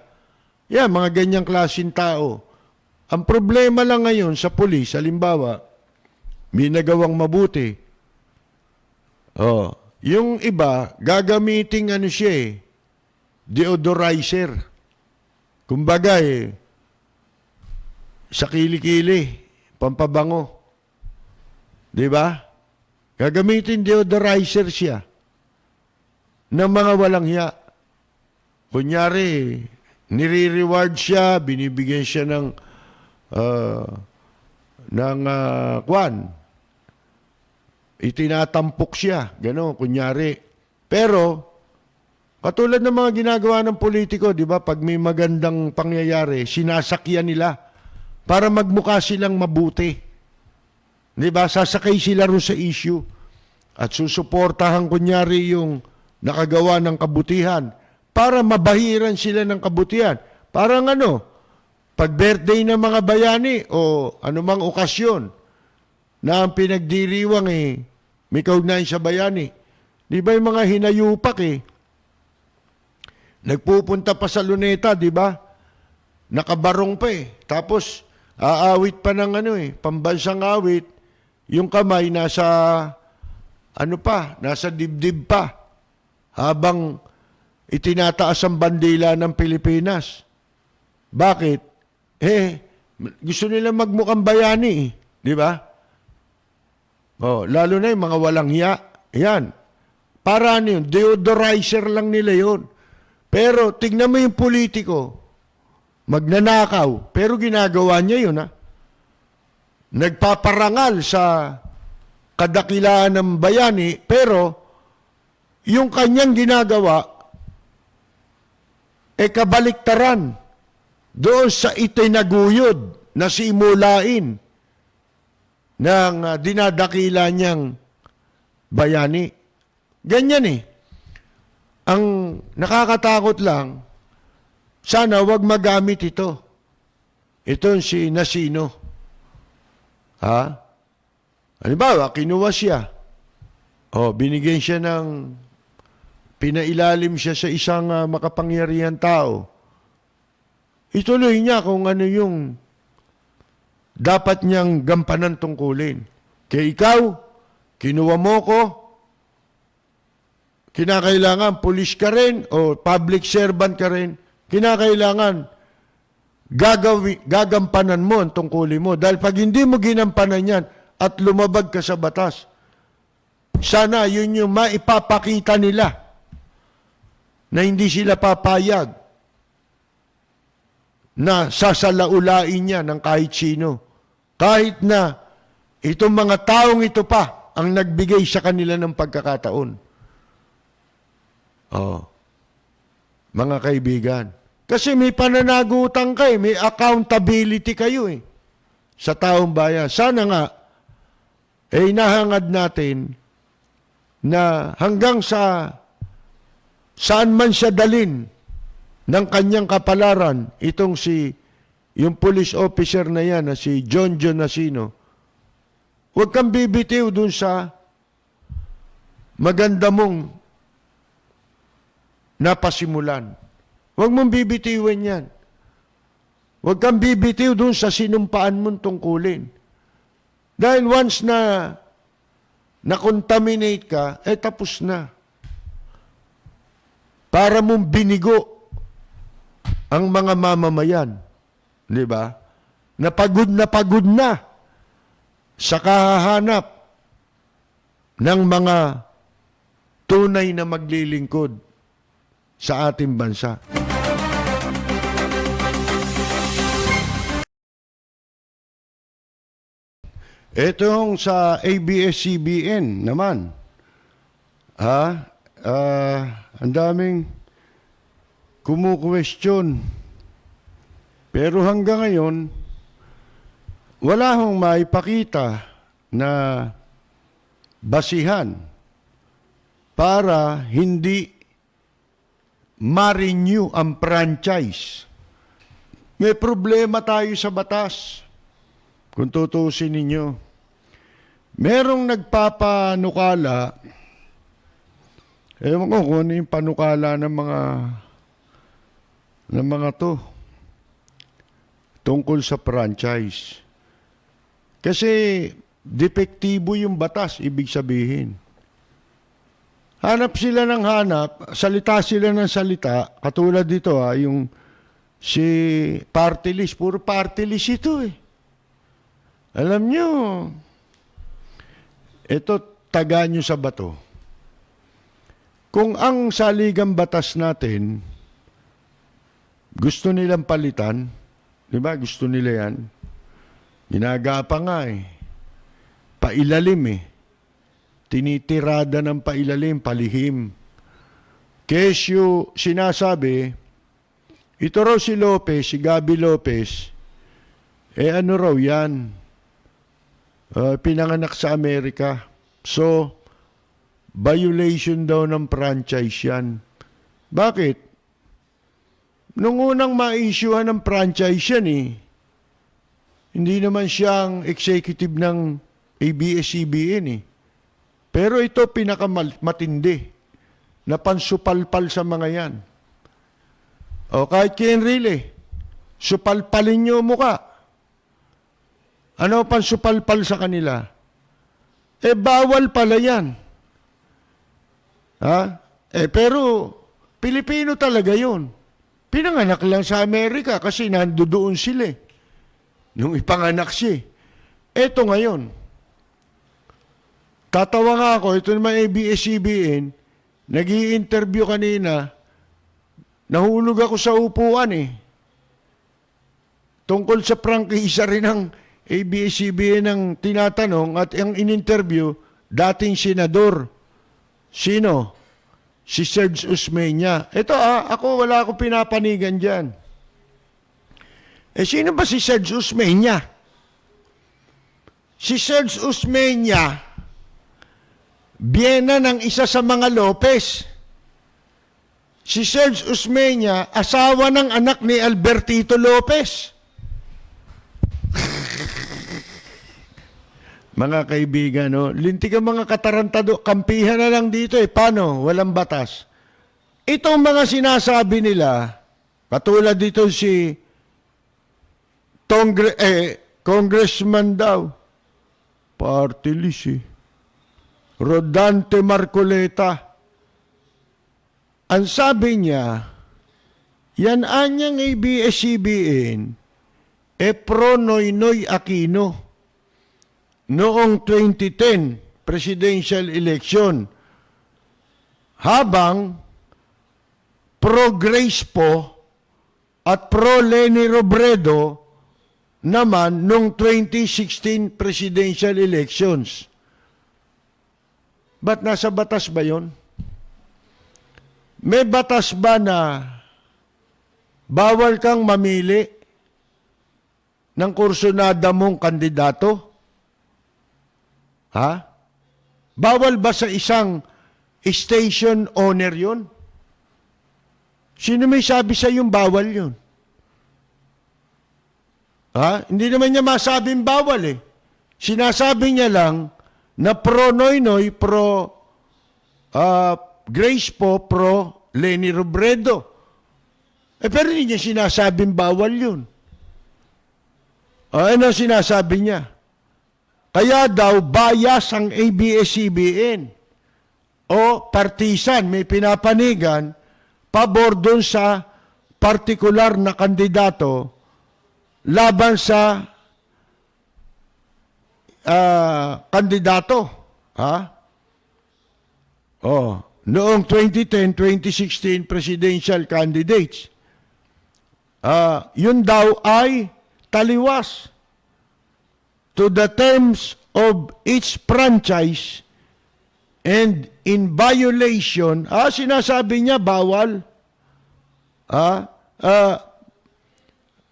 Speaker 1: Mga ganyang klaseng tao. Ang problema lang ngayon sa pulis, halimbawa, may nagawang mabuti. Yung iba, gagamiting siya deodorizer. Kumbaga sa kilikili, pampabango. Di ba? Gagamitin deodorizer siya ng mga walang hiya. Kunyari, nire-reward siya, binibigyan siya ng itinatampok siya, gano'n, kunyari. Pero, katulad ng mga ginagawa ng politiko, di ba, pag may magandang pangyayari, sinasakyan nila para magmukha silang mabuti. Di ba, sasakay sila rin sa issue at susuportahan kunyari yung nakagawa ng kabutihan para mabahiran sila ng kabutihan. Parang pag birthday ng mga bayani o anumang okasyon na ang pinagdiriwang may kaugnayan sa bayani. Di ba yung mga hinayupak nagpupunta pa sa luneta, di ba? Nakabarong pa Tapos, aawit pa ng pambansang awit. Yung kamay nasa, nasa dibdib pa. Habang itinataas ang bandila ng Pilipinas. Bakit? Gusto nila magmukhang bayani Di ba? Lalo na yung mga walang hiya. Yan. Para yun? Deodorizer lang nila yun. Pero tignan mo yung politiko, magnanakaw, pero ginagawa niya yun Nagpaparangal sa kadakilaan ng bayani, pero yung kanyang ginagawa, kabaliktaran doon sa itinaguyod na simulain ng dinadakila niyang bayani. Ganyan Ang nakakatakot lang, sana wag magamit ito. Ito si Nasino. Halimbawa, kinuha siya. Binigyan siya pinailalim siya sa isang makapangyarihan tao. Ituloy niya kung ano yung dapat niyang gampanan tungkulin. Kaya ikaw, kinuha mo ko, kinakailangan pulis ka rin o public servant ka rin, kinakailangan gagampanan mo ang tungkulin mo. Dahil pag hindi mo ginampanan yan at lumabag ka sa batas, sana yun yung maipapakita nila na hindi sila papayag na sasalaulain niya ng kahit sino. Kahit na itong mga taong ito pa ang nagbigay sa kanila ng pagkakataon. Mga kaibigan. Kasi may pananagutan kayo, may accountability kayo sa taong bayan. Sana nga, inahangad natin na hanggang saan man siya dalin ng kanyang kapalaran, yung police officer na yan, na si John Nasino, huwag kang bibitiw dun sa maganda mong napasimulan. Huwag mong bibitiwan yan. Huwag kang bibitiw dun sa sinumpaan mong tungkulin. Dahil once na na-contaminate ka, tapos na. Para mong binigo ang mga mamamayan. Di ba? Na pagod na sa kahahanap ng mga tunay na maglilingkod sa ating bansa. Itong sa ABS-CBN naman, ang daming kumu-question. Pero hanggang ngayon, wala hong maipakita na basihan para hindi ma-renew ang franchise. May problema tayo sa batas. Kung tutusin ninyo, merong nagpapanukala, ewan ko kung ano yung panukala ng mga to tungkol sa franchise. Kasi depektibo yung batas, ibig sabihin. Hanap sila ng hanap, salita sila ng salita, katulad dito yung si party list, puro party list ito eh. Alam nyo, ito taga nyo sa bato. Kung ang saligang batas natin, gusto nilang palitan, di ba? Gusto nila yan. Ginagapa nga eh. Pailalim eh. Tinitirada ng pailalim, palihim. Kesyo sinasabi, ito raw si Lopez, si Gabi Lopez, ano raw yan? Pinanganak sa Amerika. So, violation daw ng franchise yan. Bakit? Nung unang ma-issuehan ng franchise yan hindi naman siyang executive ng ABS-CBN Pero ito pinakamatindi na pansupalpal sa mga yan. O kahit kay Enrile, supalpalin niyo mukha. Ano pansupalpal sa kanila? Bawal pala yan. Pero Pilipino talaga yun. Pinanganak lang sa Amerika kasi nandoon sila nung ipanganak siya. Eto ngayon, tatawa nga ako, ito naman ABS-CBN, nag-i-interview kanina, nahulog ako sa upuan Tungkol sa prangkisa rin ng ABS-CBN ang tinatanong at ang in-interview, dating senador. Sino? Si Serge Usmeña. Ito ako wala akong pinapanigan dyan. Sino ba si Serge Usmeña? Si Serge Usmeña, biyena ng isa sa mga Lopez. Si Serge Usmeña, asawa ng anak ni Albertito Lopez. Mga kaibigan, lintik ang mga katarantado, kampihan na lang dito Paano? Walang batas. Itong mga sinasabi nila, katulad dito si Congressman daw, party list Rodante Marcoleta. Ang sabi niya, yan anyang ABS-CBN, pro Noynoy Aquino noong 2010 presidential election, habang pro Grace po at pro Leni Robredo naman noong 2016 presidential elections. Ba't nasa batas ba yon? May batas ba na bawal kang mamili ng kursunada mong kandidato? Bawal ba sa isang station owner yun? Sino may sabi sa yung bawal yun? Hindi naman niya masabing bawal Sinasabi niya lang na pro Noynoy, pro Grace po, pro Leni Robredo. Pero hindi niya sinasabing bawal yun. Ano sinasabi niya? Kaya daw bias ang ABS-CBN o partisan, may pinapanigan, pabor doon sa partikular na kandidato laban sa kandidato. Ha? Oh, noong 2010, 2016 presidential candidates. Yun daw ay taliwas to the terms of each franchise and in violation, sinasabi niya bawal.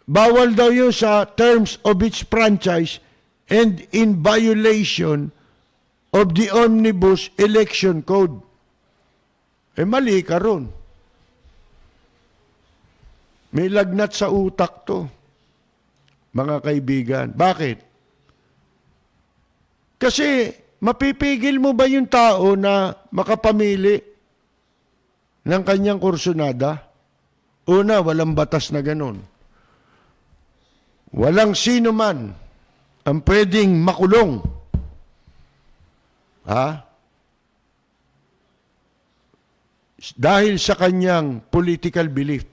Speaker 1: Bawal daw yun sa terms of each franchise and in violation of the Omnibus Election Code. Mali ka ron. May lagnat sa utak to, mga kaibigan. Bakit? Kasi mapipigil mo ba yung tao na makapamili ng kanyang kursunada? Una, walang batas na ganun. Walang sino man ang pwedeng makulong. Dahil sa kanyang political belief.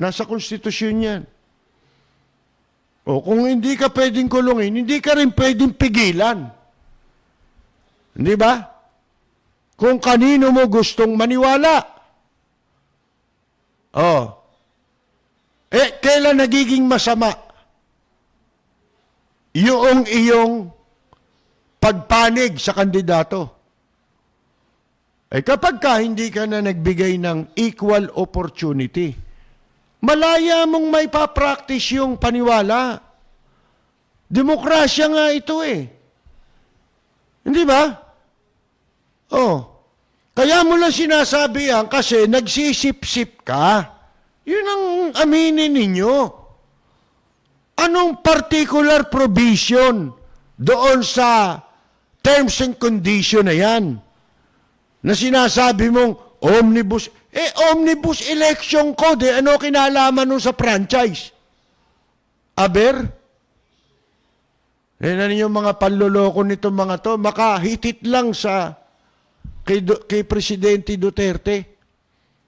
Speaker 1: Nasa konstitusyon yan. O kung hindi ka pwedeng kulungin, hindi ka rin pwedeng pigilan. Hindi ba? Kung kanino mo gustong maniwala. Kailan nagiging masama? Yung iyong pagpanig sa kandidato. Kapag ka hindi ka na nagbigay ng equal opportunity, malaya mong may papractice yung paniwala. Demokrasya nga ito Hindi ba? Kaya mo lang sinasabi yan kasi nagsisip-sip ka. Yun ang aminin ninyo. Anong particular provision doon sa terms and condition na yan? Na sinasabi mong omnibus, omnibus election code, ano kinalaman nun sa franchise? Aber? Ano yung mga panloloko nito mga to, makahitit lang sa kay Presidente Duterte.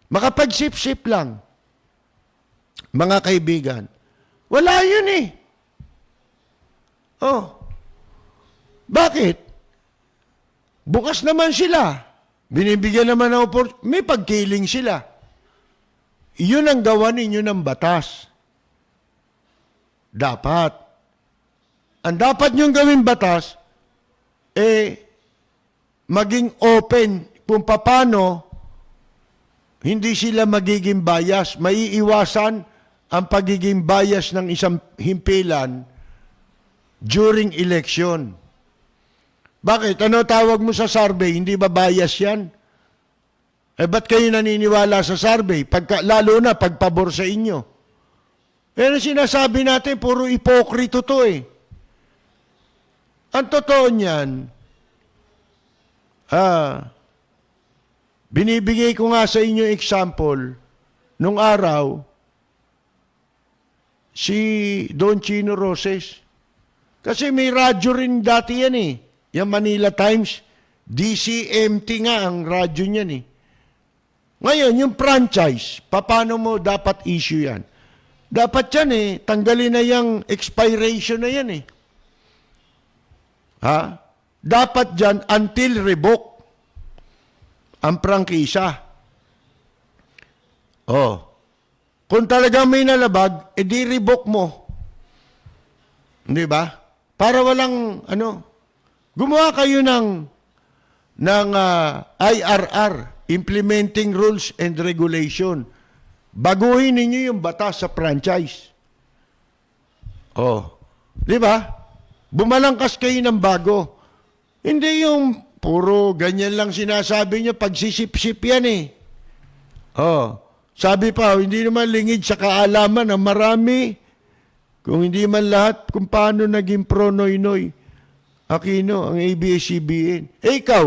Speaker 1: Makapagsip-sip lang. Mga kaibigan. Wala yun Bakit? Bukas naman sila. Binibigyan naman ng opportunity. May pagkiling sila. Yun ang gawa ninyo ng batas. Dapat. Ang dapat nyong gawin batas, maging open kung paano hindi sila magiging bias. Maiiwasan ang pagiging bias ng isang himpilan during election. Bakit? Ano tawag mo sa survey? Hindi ba bias yan? Ba't kayo naniniwala sa survey? Lalo na pagpabor sa inyo. Pero sinasabi natin, puro ipokrito to Ang totoo niyan, binibigay ko nga sa inyo example, nung araw, si Don Chino Roses. Kasi may radyo rin dati yan Yung Manila Times, DCMT nga ang radyo niyan Ngayon, yung franchise, paano mo dapat issue yan? Dapat yan tanggalin na yung expiration na yan Dapat dyan until revoke ang prangkisa. Kung talaga may nalabag, di-revoke mo. Hindi ba? Para walang, gumawa kayo ng IRR, Implementing Rules and Regulation. Baguhin ninyo yung batas sa franchise. Di ba? Bumalangkas kayo ng bago. Hindi yung puro ganyan lang sinasabi niyo, pagsisip-sip yan sabi pa, hindi naman lingid sa kaalaman ng marami. Kung hindi man lahat, kung paano naging pro-Noynoy Aquino, ang ABS-CBN. Ikaw,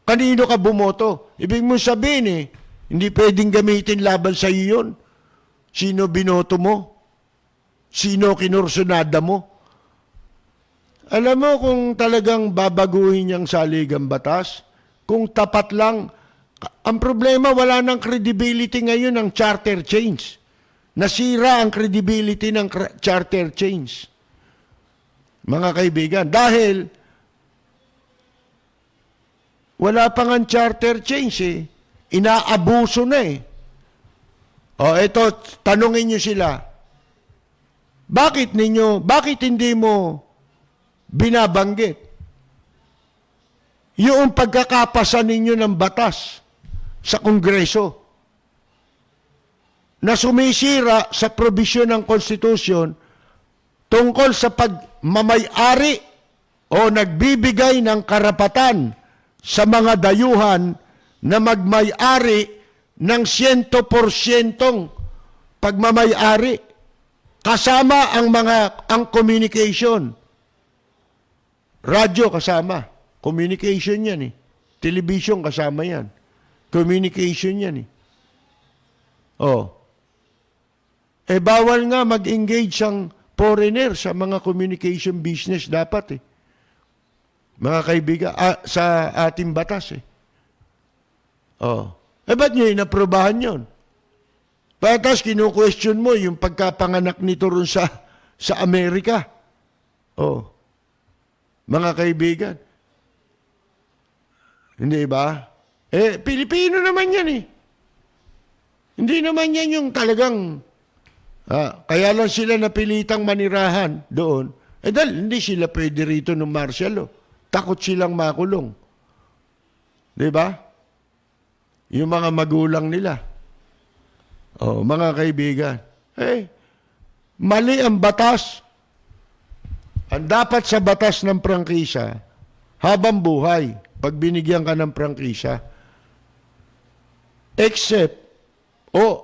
Speaker 1: kanino ka bumoto? Ibig mo sabihin hindi pwedeng gamitin laban sa iyo yun. Sino binoto mo? Sino kinursunada mo? Alam mo kung talagang babaguhin niyang saligang batas, kung tapat lang, ang problema wala ng credibility ngayon ng charter change. nasira ang credibility ng charter chains. Mga kaibigan, dahil wala pa nga charter chains eh. Inaabuso na eh. O eto, tanungin nyo sila, bakit hindi mo binabanggit yung pagkakapasa ninyo ng batas sa Kongreso na sumisira sa probisyon ng konstitusyon tungkol sa pagmamay-ari o nagbibigay ng karapatan sa mga dayuhan na magmay-ari ng 100% pagmamay-ari kasama ang communication. Radyo kasama. Communication yan eh. Television kasama yan. Communication yan eh. Oh. Eh bawal nga mag-engage ang foreigner sa mga communication business dapat eh. Mga kaibigan, sa ating batas eh. Oh. Eh ba't nyo inaprobahan yun? Patas kinu-question mo yung pagkapanganak nito ron sa Amerika. Oh. Mga kaibigan. Hindi ba? Eh, Pilipino naman yan eh. Hindi naman yan yung talagang, kaya lang sila napilitang manirahan doon. Eh dahil hindi sila pwede rito ng martial law. Takot silang makulong. Di ba? Yung mga magulang nila. Oh, mga kaibigan. Eh, mali ang batas. Ang dapat sa batas ng prangkisa, habang buhay, pag binigyan ka ng prangkisa, except,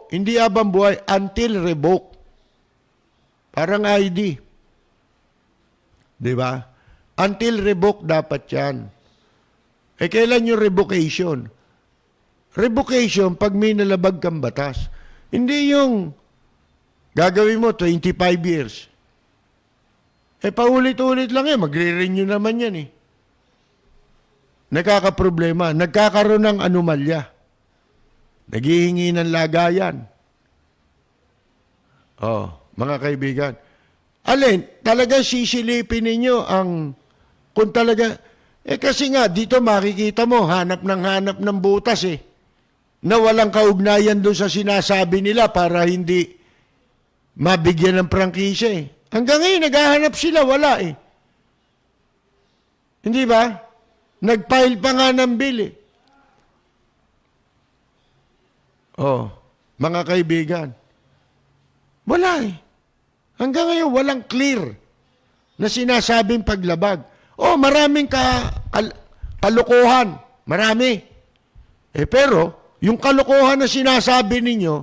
Speaker 1: hindi habang buhay, until revoke. Parang ID. Di ba? Until revoke dapat yan. Eh, kailan yung revocation? Revocation, pag may nalabag kang batas. Hindi yung gagawin mo 25 years. Eh, paulit-ulit lang yan. Magre-renew naman yan eh. Nagkakaproblema. Nagkakaroon ng anomalya. Naghihingi ng lagayan. Oh, mga kaibigan. Alin, talagang sisilipin ninyo ang, kung talaga, kasi nga, dito makikita mo, hanap ng butas eh, na walang kaugnayan doon sa sinasabi nila para hindi mabigyan ng prangkisa eh. Hanggang ngayon, naghahanap sila, wala eh. Hindi ba? Nag-file pa nga ng bill eh. Oh, mga kaibigan, wala eh. Hanggang ngayon, walang clear na sinasabing paglabag. Oh, maraming kalokohan. Marami. Eh, pero, yung kalokohan na sinasabi ninyo,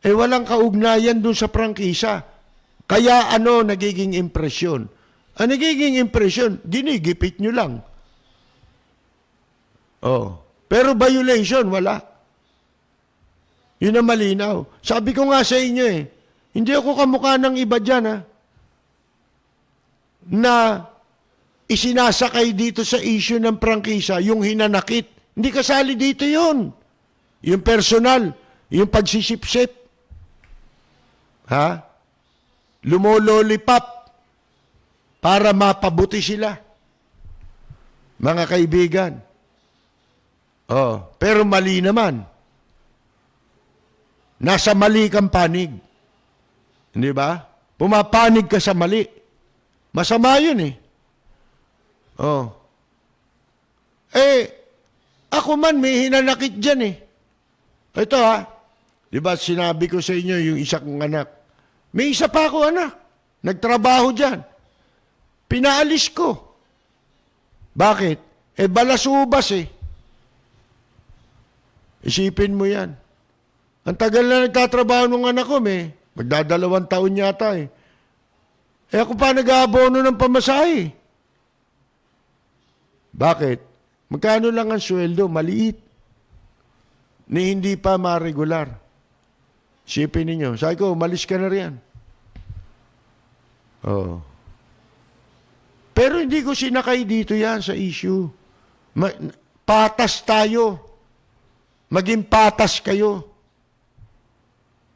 Speaker 1: eh, walang kaugnayan dun sa prangkisa. Kaya ano nagiging impresyon? Ang nagiging impresyon, ginigipit nyo lang. Oh. Pero violation, wala. Yun ang malinaw. Sabi ko nga sa inyo eh, hindi ako kamukha ng iba dyan ha, na isinasakay dito sa issue ng prangkisa, yung hinanakit. Hindi kasali dito yun. Yung personal, yung pagsisipsip. Ha? Lumololipap para mapabuti sila. Mga kaibigan. Oh, pero mali naman. Nasa mali kang panig. Hindi ba? Pumapanig ka sa mali. Masama yun eh. Oh. Eh, ako man may hinanakit dyan eh. Ito ha. Di ba sinabi ko sa inyo yung isa kong anak. May isa pa ako anak. Nagtrabaho dyan. Pinaalis ko. Bakit? Eh, balasubas eh. Isipin mo yan. Ang tagal na nagtatrabaho ng anak ko, magdadalawang taon yata eh. Eh ako pa nag-aabono ng pamasahe. Bakit? Magkano lang ang sweldo? Maliit. Ni hindi pa ma-regular. Isipin ninyo. Sabi ko, umalis ka na riyan. Oh. Pero hindi ko sinakay dito yan sa issue. Patas tayo. Maging patas kayo.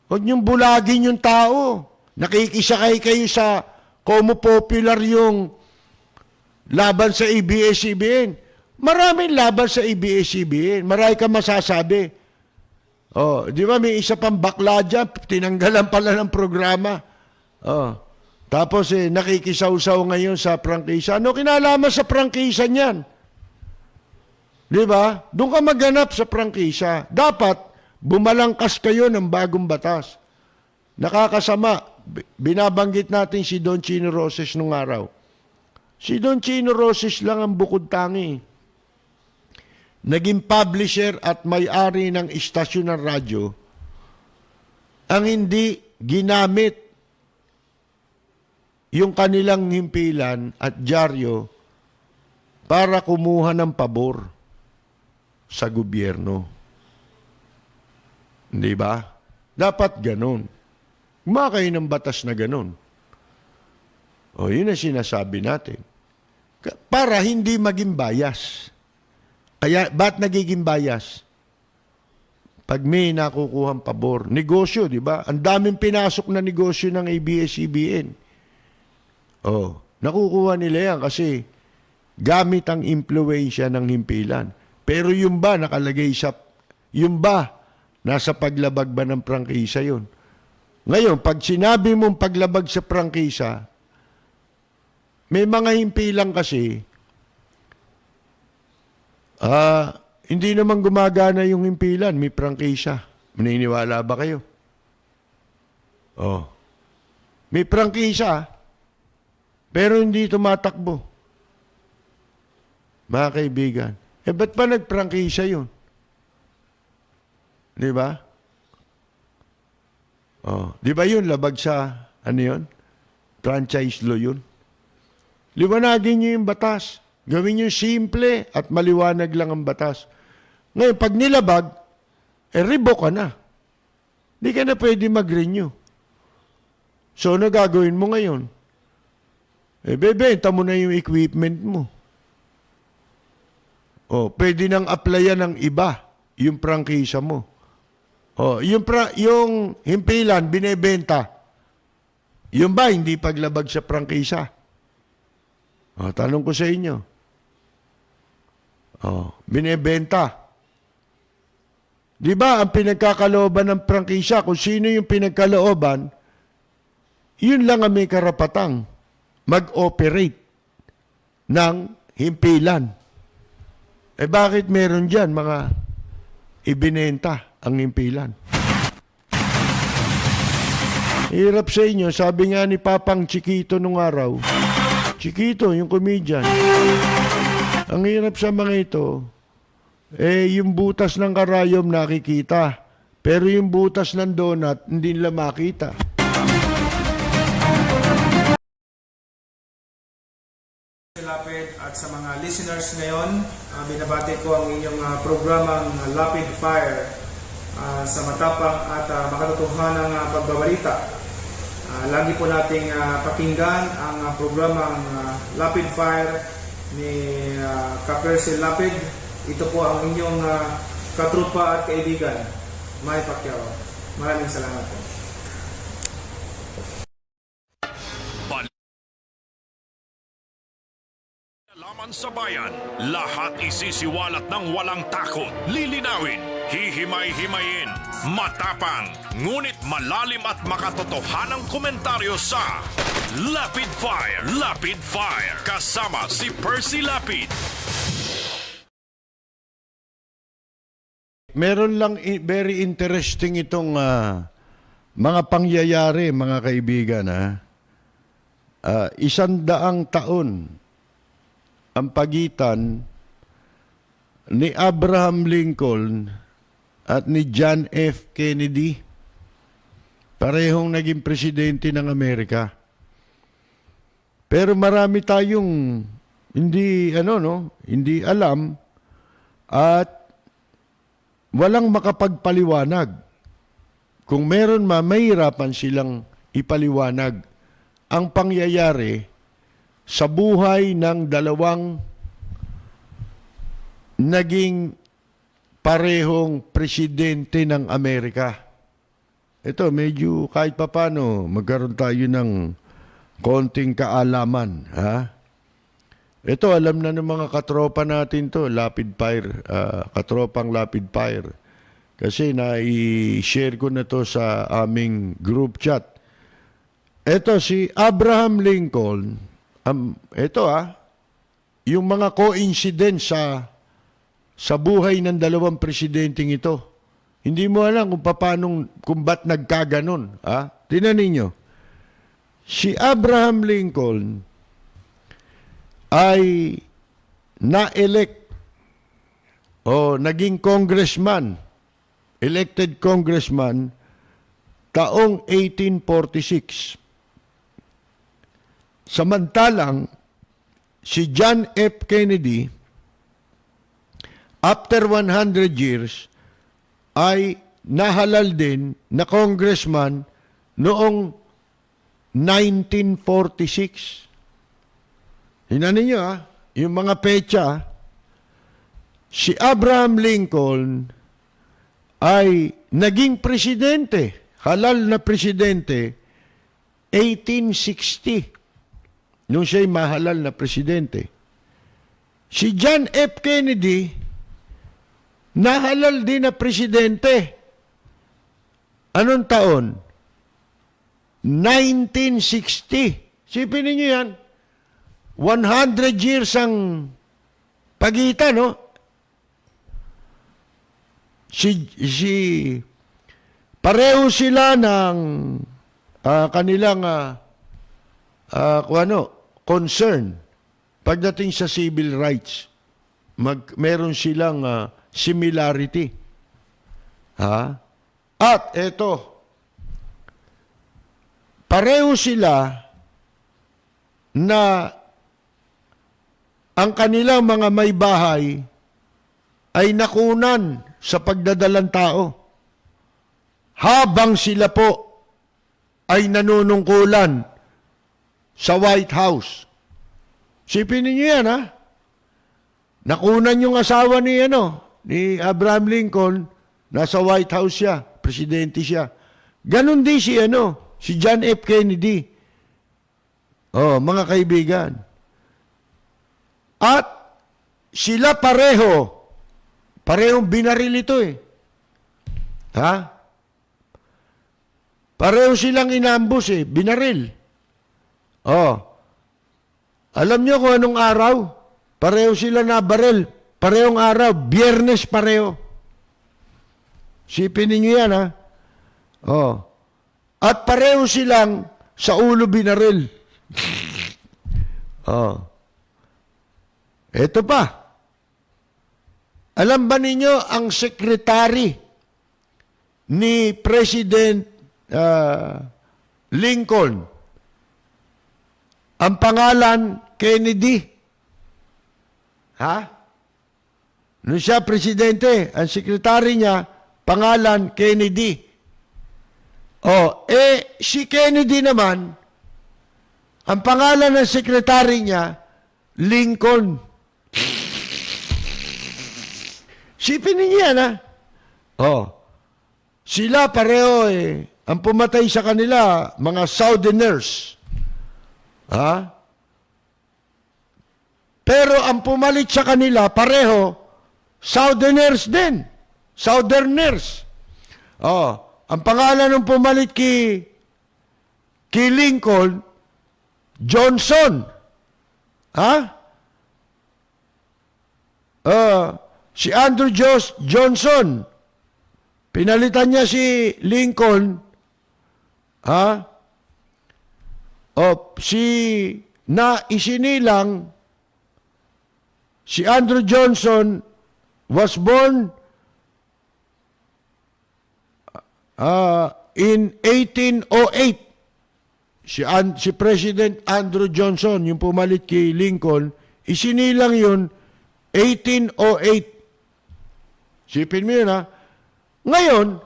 Speaker 1: Huwag niyong bulagin yung tao. Nakikisakay kayo sa Como Popular yung laban sa ABS-CBN. Maraming laban sa ABS-CBN. Marami ka masasabi. Oh, di ba may isa pang bakla dyan, tinanggalan pala ng programa. Oh. Tapos nakikisaw-saw ngayon sa prangkisa. Ano kinalaman sa prangkisa niyan? Di ba? Doon ka maghanap sa prangkisa. Dapat bumalangkas kayo ng bagong batas. Nakakasama. Binabanggit natin si Don Chino Roses nung araw. Si Don Chino Roses lang ang bukod tangi. Naging publisher at may-ari ng istasyon ng radyo ang hindi ginamit yung kanilang himpilan at dyaryo para kumuha ng pabor sa gobyerno. Hindi ba? Dapat ganun. Gumawa kayo ng batas na ganun. O, yun ang sinasabi natin. Para hindi maging bias. Kaya, ba't nagiging bias? Pag may nakukuhang pabor. Negosyo, di ba? Ang daming pinasok na negosyo ng ABS-CBN. Oh, nakukuha nila yan kasi gamit ang impluensya ng himpilan. Pero yung ba nakalagay sa, yung ba nasa paglabag ba ng prangkisa yun? Ngayon, pag sinabi mong paglabag sa prangkisa, may mga himpilan kasi, hindi naman gumagana yung himpilan, may prangkisa. Maniniwala ba kayo? Oh. May prangkisa, pero hindi tumatakbo. Mga kaibigan. Ba't pa nagprangkisa yun? Di ba? Oh. Di ba yun? Labag sa, ano yun? Franchise law yun. Liwanagin nyo yung batas. Gawin nyo simple at maliwanag lang ang batas. Ngayon, pag nilabag, revoke ka na. Di ka na pwede mag-renew. So, ano gagawin mo ngayon? Bebenta mo na yung equipment mo. Oh, pwede nang applyan ng iba yung prangkisa mo. Oh, yung himpilan, binebenta. Yung ba, hindi paglabag sa prangkisa? Oh, tanong ko sa inyo. Oh, binebenta. Di ba, ang pinagkakalooban ng prangkisa, kung sino yung pinagkalooban, yun lang ang may karapatang mag-operate ng himpilan. Bakit meron dyan mga ibinenta ang himpilan? Hirap sa inyo, sabi nga ni Papang Chiquito nung araw, Chiquito, yung comedian, ang hirap sa mga ito, yung butas ng karayom nakikita, pero yung butas ng donut, hindi nila makita.
Speaker 2: Lapid at sa mga listeners ngayon, binabati ko ang inyong programang Lapid Fire sa matapang at makatotohanang pagbabalita. Lagi po nating pakinggan ang programang Lapid Fire ni Ka-Percy Lapid. Ito po ang inyong katrupa at kaibigan, Mike Pacquiao. Maraming salamat po.
Speaker 3: Laman sa bayan, lahat isisiwalat ng walang takot, lilinawin, hihimay-himayin, matapang, ngunit malalim at makatotohanang komentaryo sa Lapid Fire, kasama si Percy Lapid.
Speaker 1: Meron lang very interesting itong mga pangyayari, mga kaibigan. 100 taon ang pagitan ni Abraham Lincoln at ni John F. Kennedy. Parehong naging presidente ng Amerika. Pero marami tayong hindi alam at walang makapagpaliwanag. Kung meron mahirapan silang ipaliwanag ang pangyayari sa buhay ng dalawang naging parehong presidente ng Amerika. ito medyo kahit papano magkaroon tayo ng konting kaalaman, ha? Ito alam na ng mga katropa natin to, Lapid Fire, katropang Lapid Fire. Kasi na-share ko na to sa aming group chat. Ito si Abraham Lincoln, ito yung mga coincidence sa buhay ng dalawang presidenteng ito. Hindi mo alam kung ba't nagkaganon. Tingnan ninyo. Si Abraham Lincoln ay na-elect o naging congressman, elected congressman, taong 1846. Samantalang, si John F. Kennedy, after 100 years, ay nahalal din na congressman noong 1946. Hinan ninyo yung mga petsa. Si Abraham Lincoln ay naging presidente, halal na presidente, 1860. Nung siya'y mahalal na presidente. Si John F. Kennedy, nahalal din na presidente. Anong taon? 1960. Sipin ninyo yan. 100 years ang pagitan, no? Pareho sila ng kanilang concern pagdating sa civil rights. Meron silang similarity. At eto, pareho sila na ang kanilang mga may bahay ay nakunan sa pagdadalang tao habang sila po ay nanunungkulan sa White House. Sipin niyo yan, nakunan yung asawa ni Abraham Lincoln, nasa White House siya, presidente siya. Ganon din si John F. Kennedy. Mga kaibigan. At sila parehong binaril ito Pareho silang inambus binaril. Alam nyo kung anong araw? Pareho sila nabaril. Parehong araw, Biyernes pareho. Sipin ninyo yan, At pareho silang sa ulo binaril. Ito pa. Alam ba ninyo ang secretary ni President Lincoln? Ang pangalan, Kennedy. Nung siya presidente, ang secretary niya, pangalan, Kennedy. Si Kennedy naman, ang pangalan ng secretary niya, Lincoln. Sipin niyo yan, Sila pareho, ang pumatay sa kanila, mga Southerners. Pero ang pumalit sa kanila, pareho, Southerners din. Southerners. Ang pangalan ng pumalit kay Lincoln, Johnson. Si Andrew Johnson, pinalitan niya si Lincoln, isinilang, si Andrew Johnson was born in 1808. Si President Andrew Johnson, yung pumalit kay Lincoln, isinilang yun 1808. Sipin mo yun, Ngayon,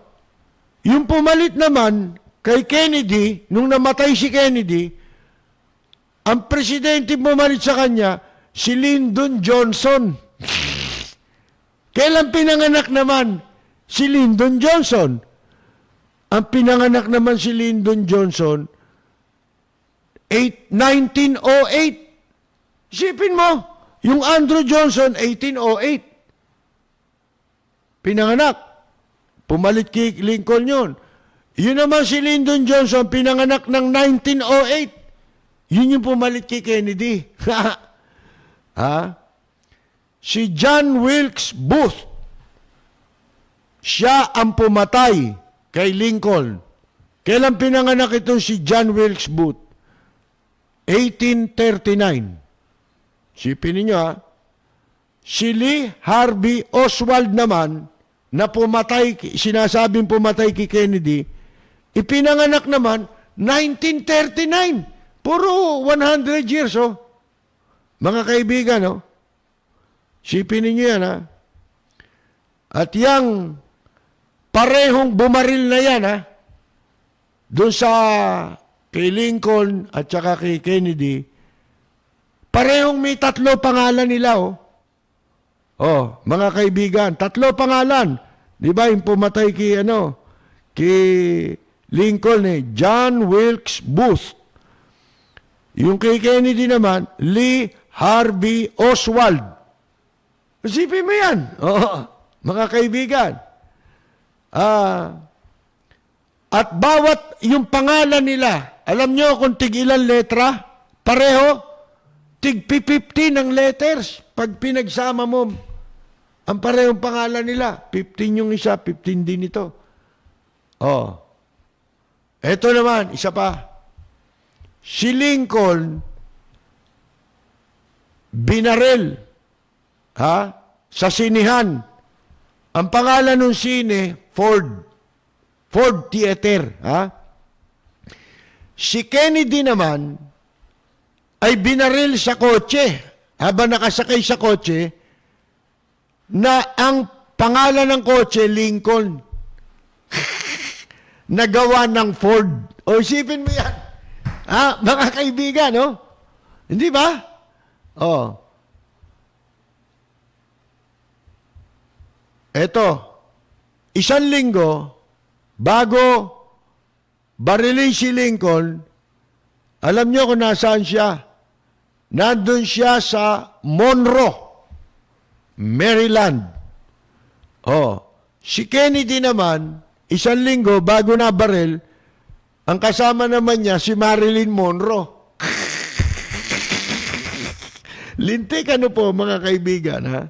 Speaker 1: yung pumalit naman kay Kennedy, nung namatay si Kennedy, ang presidente pumalit sa kanya, si Lyndon Johnson. Kailan pinanganak naman si Lyndon Johnson? Ang pinanganak naman si Lyndon Johnson, 1908. Isipin mo, yung Andrew Johnson, 1808. Pinanganak. Pumalit kay Lincoln yun. Yun naman si Lyndon Johnson, pinanganak ng 1908. Yun yung pumalit kay Kennedy. Ha? Si John Wilkes Booth, siya ang pumatay kay Lincoln. Kailan pinanganak itong si John Wilkes Booth? 1839. Sipin ninyo ha. Si Lee Harvey Oswald naman, na pumatay, sinasabing pumatay kay Kennedy, ipinanganak naman 1939. Puro 100 years, oh. Mga kaibigan, oh. Sipin ninyo yan, ha. At yang parehong bumaril na yan, ha. Doon sa kay Lincoln at saka kay Kennedy, parehong may 3 pangalan nila, oh. Oh, mga kaibigan, 3 pangalan. Di ba, yung pumatay kay, kay Lincoln, John Wilkes Booth. Yung kay Kennedy naman, Lee Harvey Oswald. Isipin mo yan. Oh, mga kaibigan. At bawat yung pangalan nila, alam nyo kung tig-ilan letra? Pareho? Tig-50 ng letters. Pag pinagsama mo, ang parehong pangalan nila. 15 yung isa, 15 din ito. Oh. Ito naman, isa pa. Si Lincoln, binaril, sa sinihan. Ang pangalan ng sine, Ford. Ford Theater, Si Kennedy naman, ay binaril sa kotse, habang nakasakay sa kotse, na ang pangalan ng kotse, Lincoln. Nagawa ng Ford. O, isipin mo yan. Mga kaibigan, no? Hindi ba? Oh. Eto, 1 linggo, bago barilin si Lincoln, alam niyo kung nasaan siya? Nandun siya sa Monroe, Maryland. Oh, si Kennedy naman, 1 linggo bago na baril, ang kasama naman niya si Marilyn Monroe. Lintik ano po mga kaibigan, ha?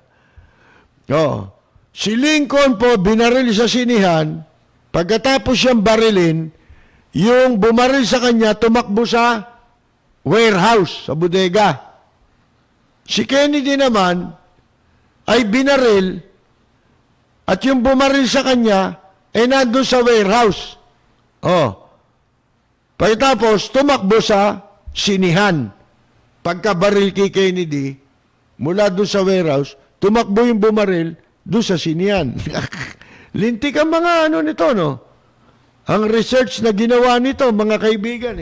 Speaker 1: Oh, si Lincoln po binaril sa sinihan, pagkatapos siyang barilin, yung bumaril sa kanya tumakbo sa warehouse, sa bodega. Si Kennedy naman ay binaril at yung bumaril sa kanya ay nandun sa warehouse. Oh. Pagkatapos, tumakbo sa sinihan. Pagkabaril kay Kennedy, mula doon sa warehouse, tumakbo yung bumaril doon sa sinihan. Lintik ang mga nito, no? Ang research na ginawa nito, mga kaibigan,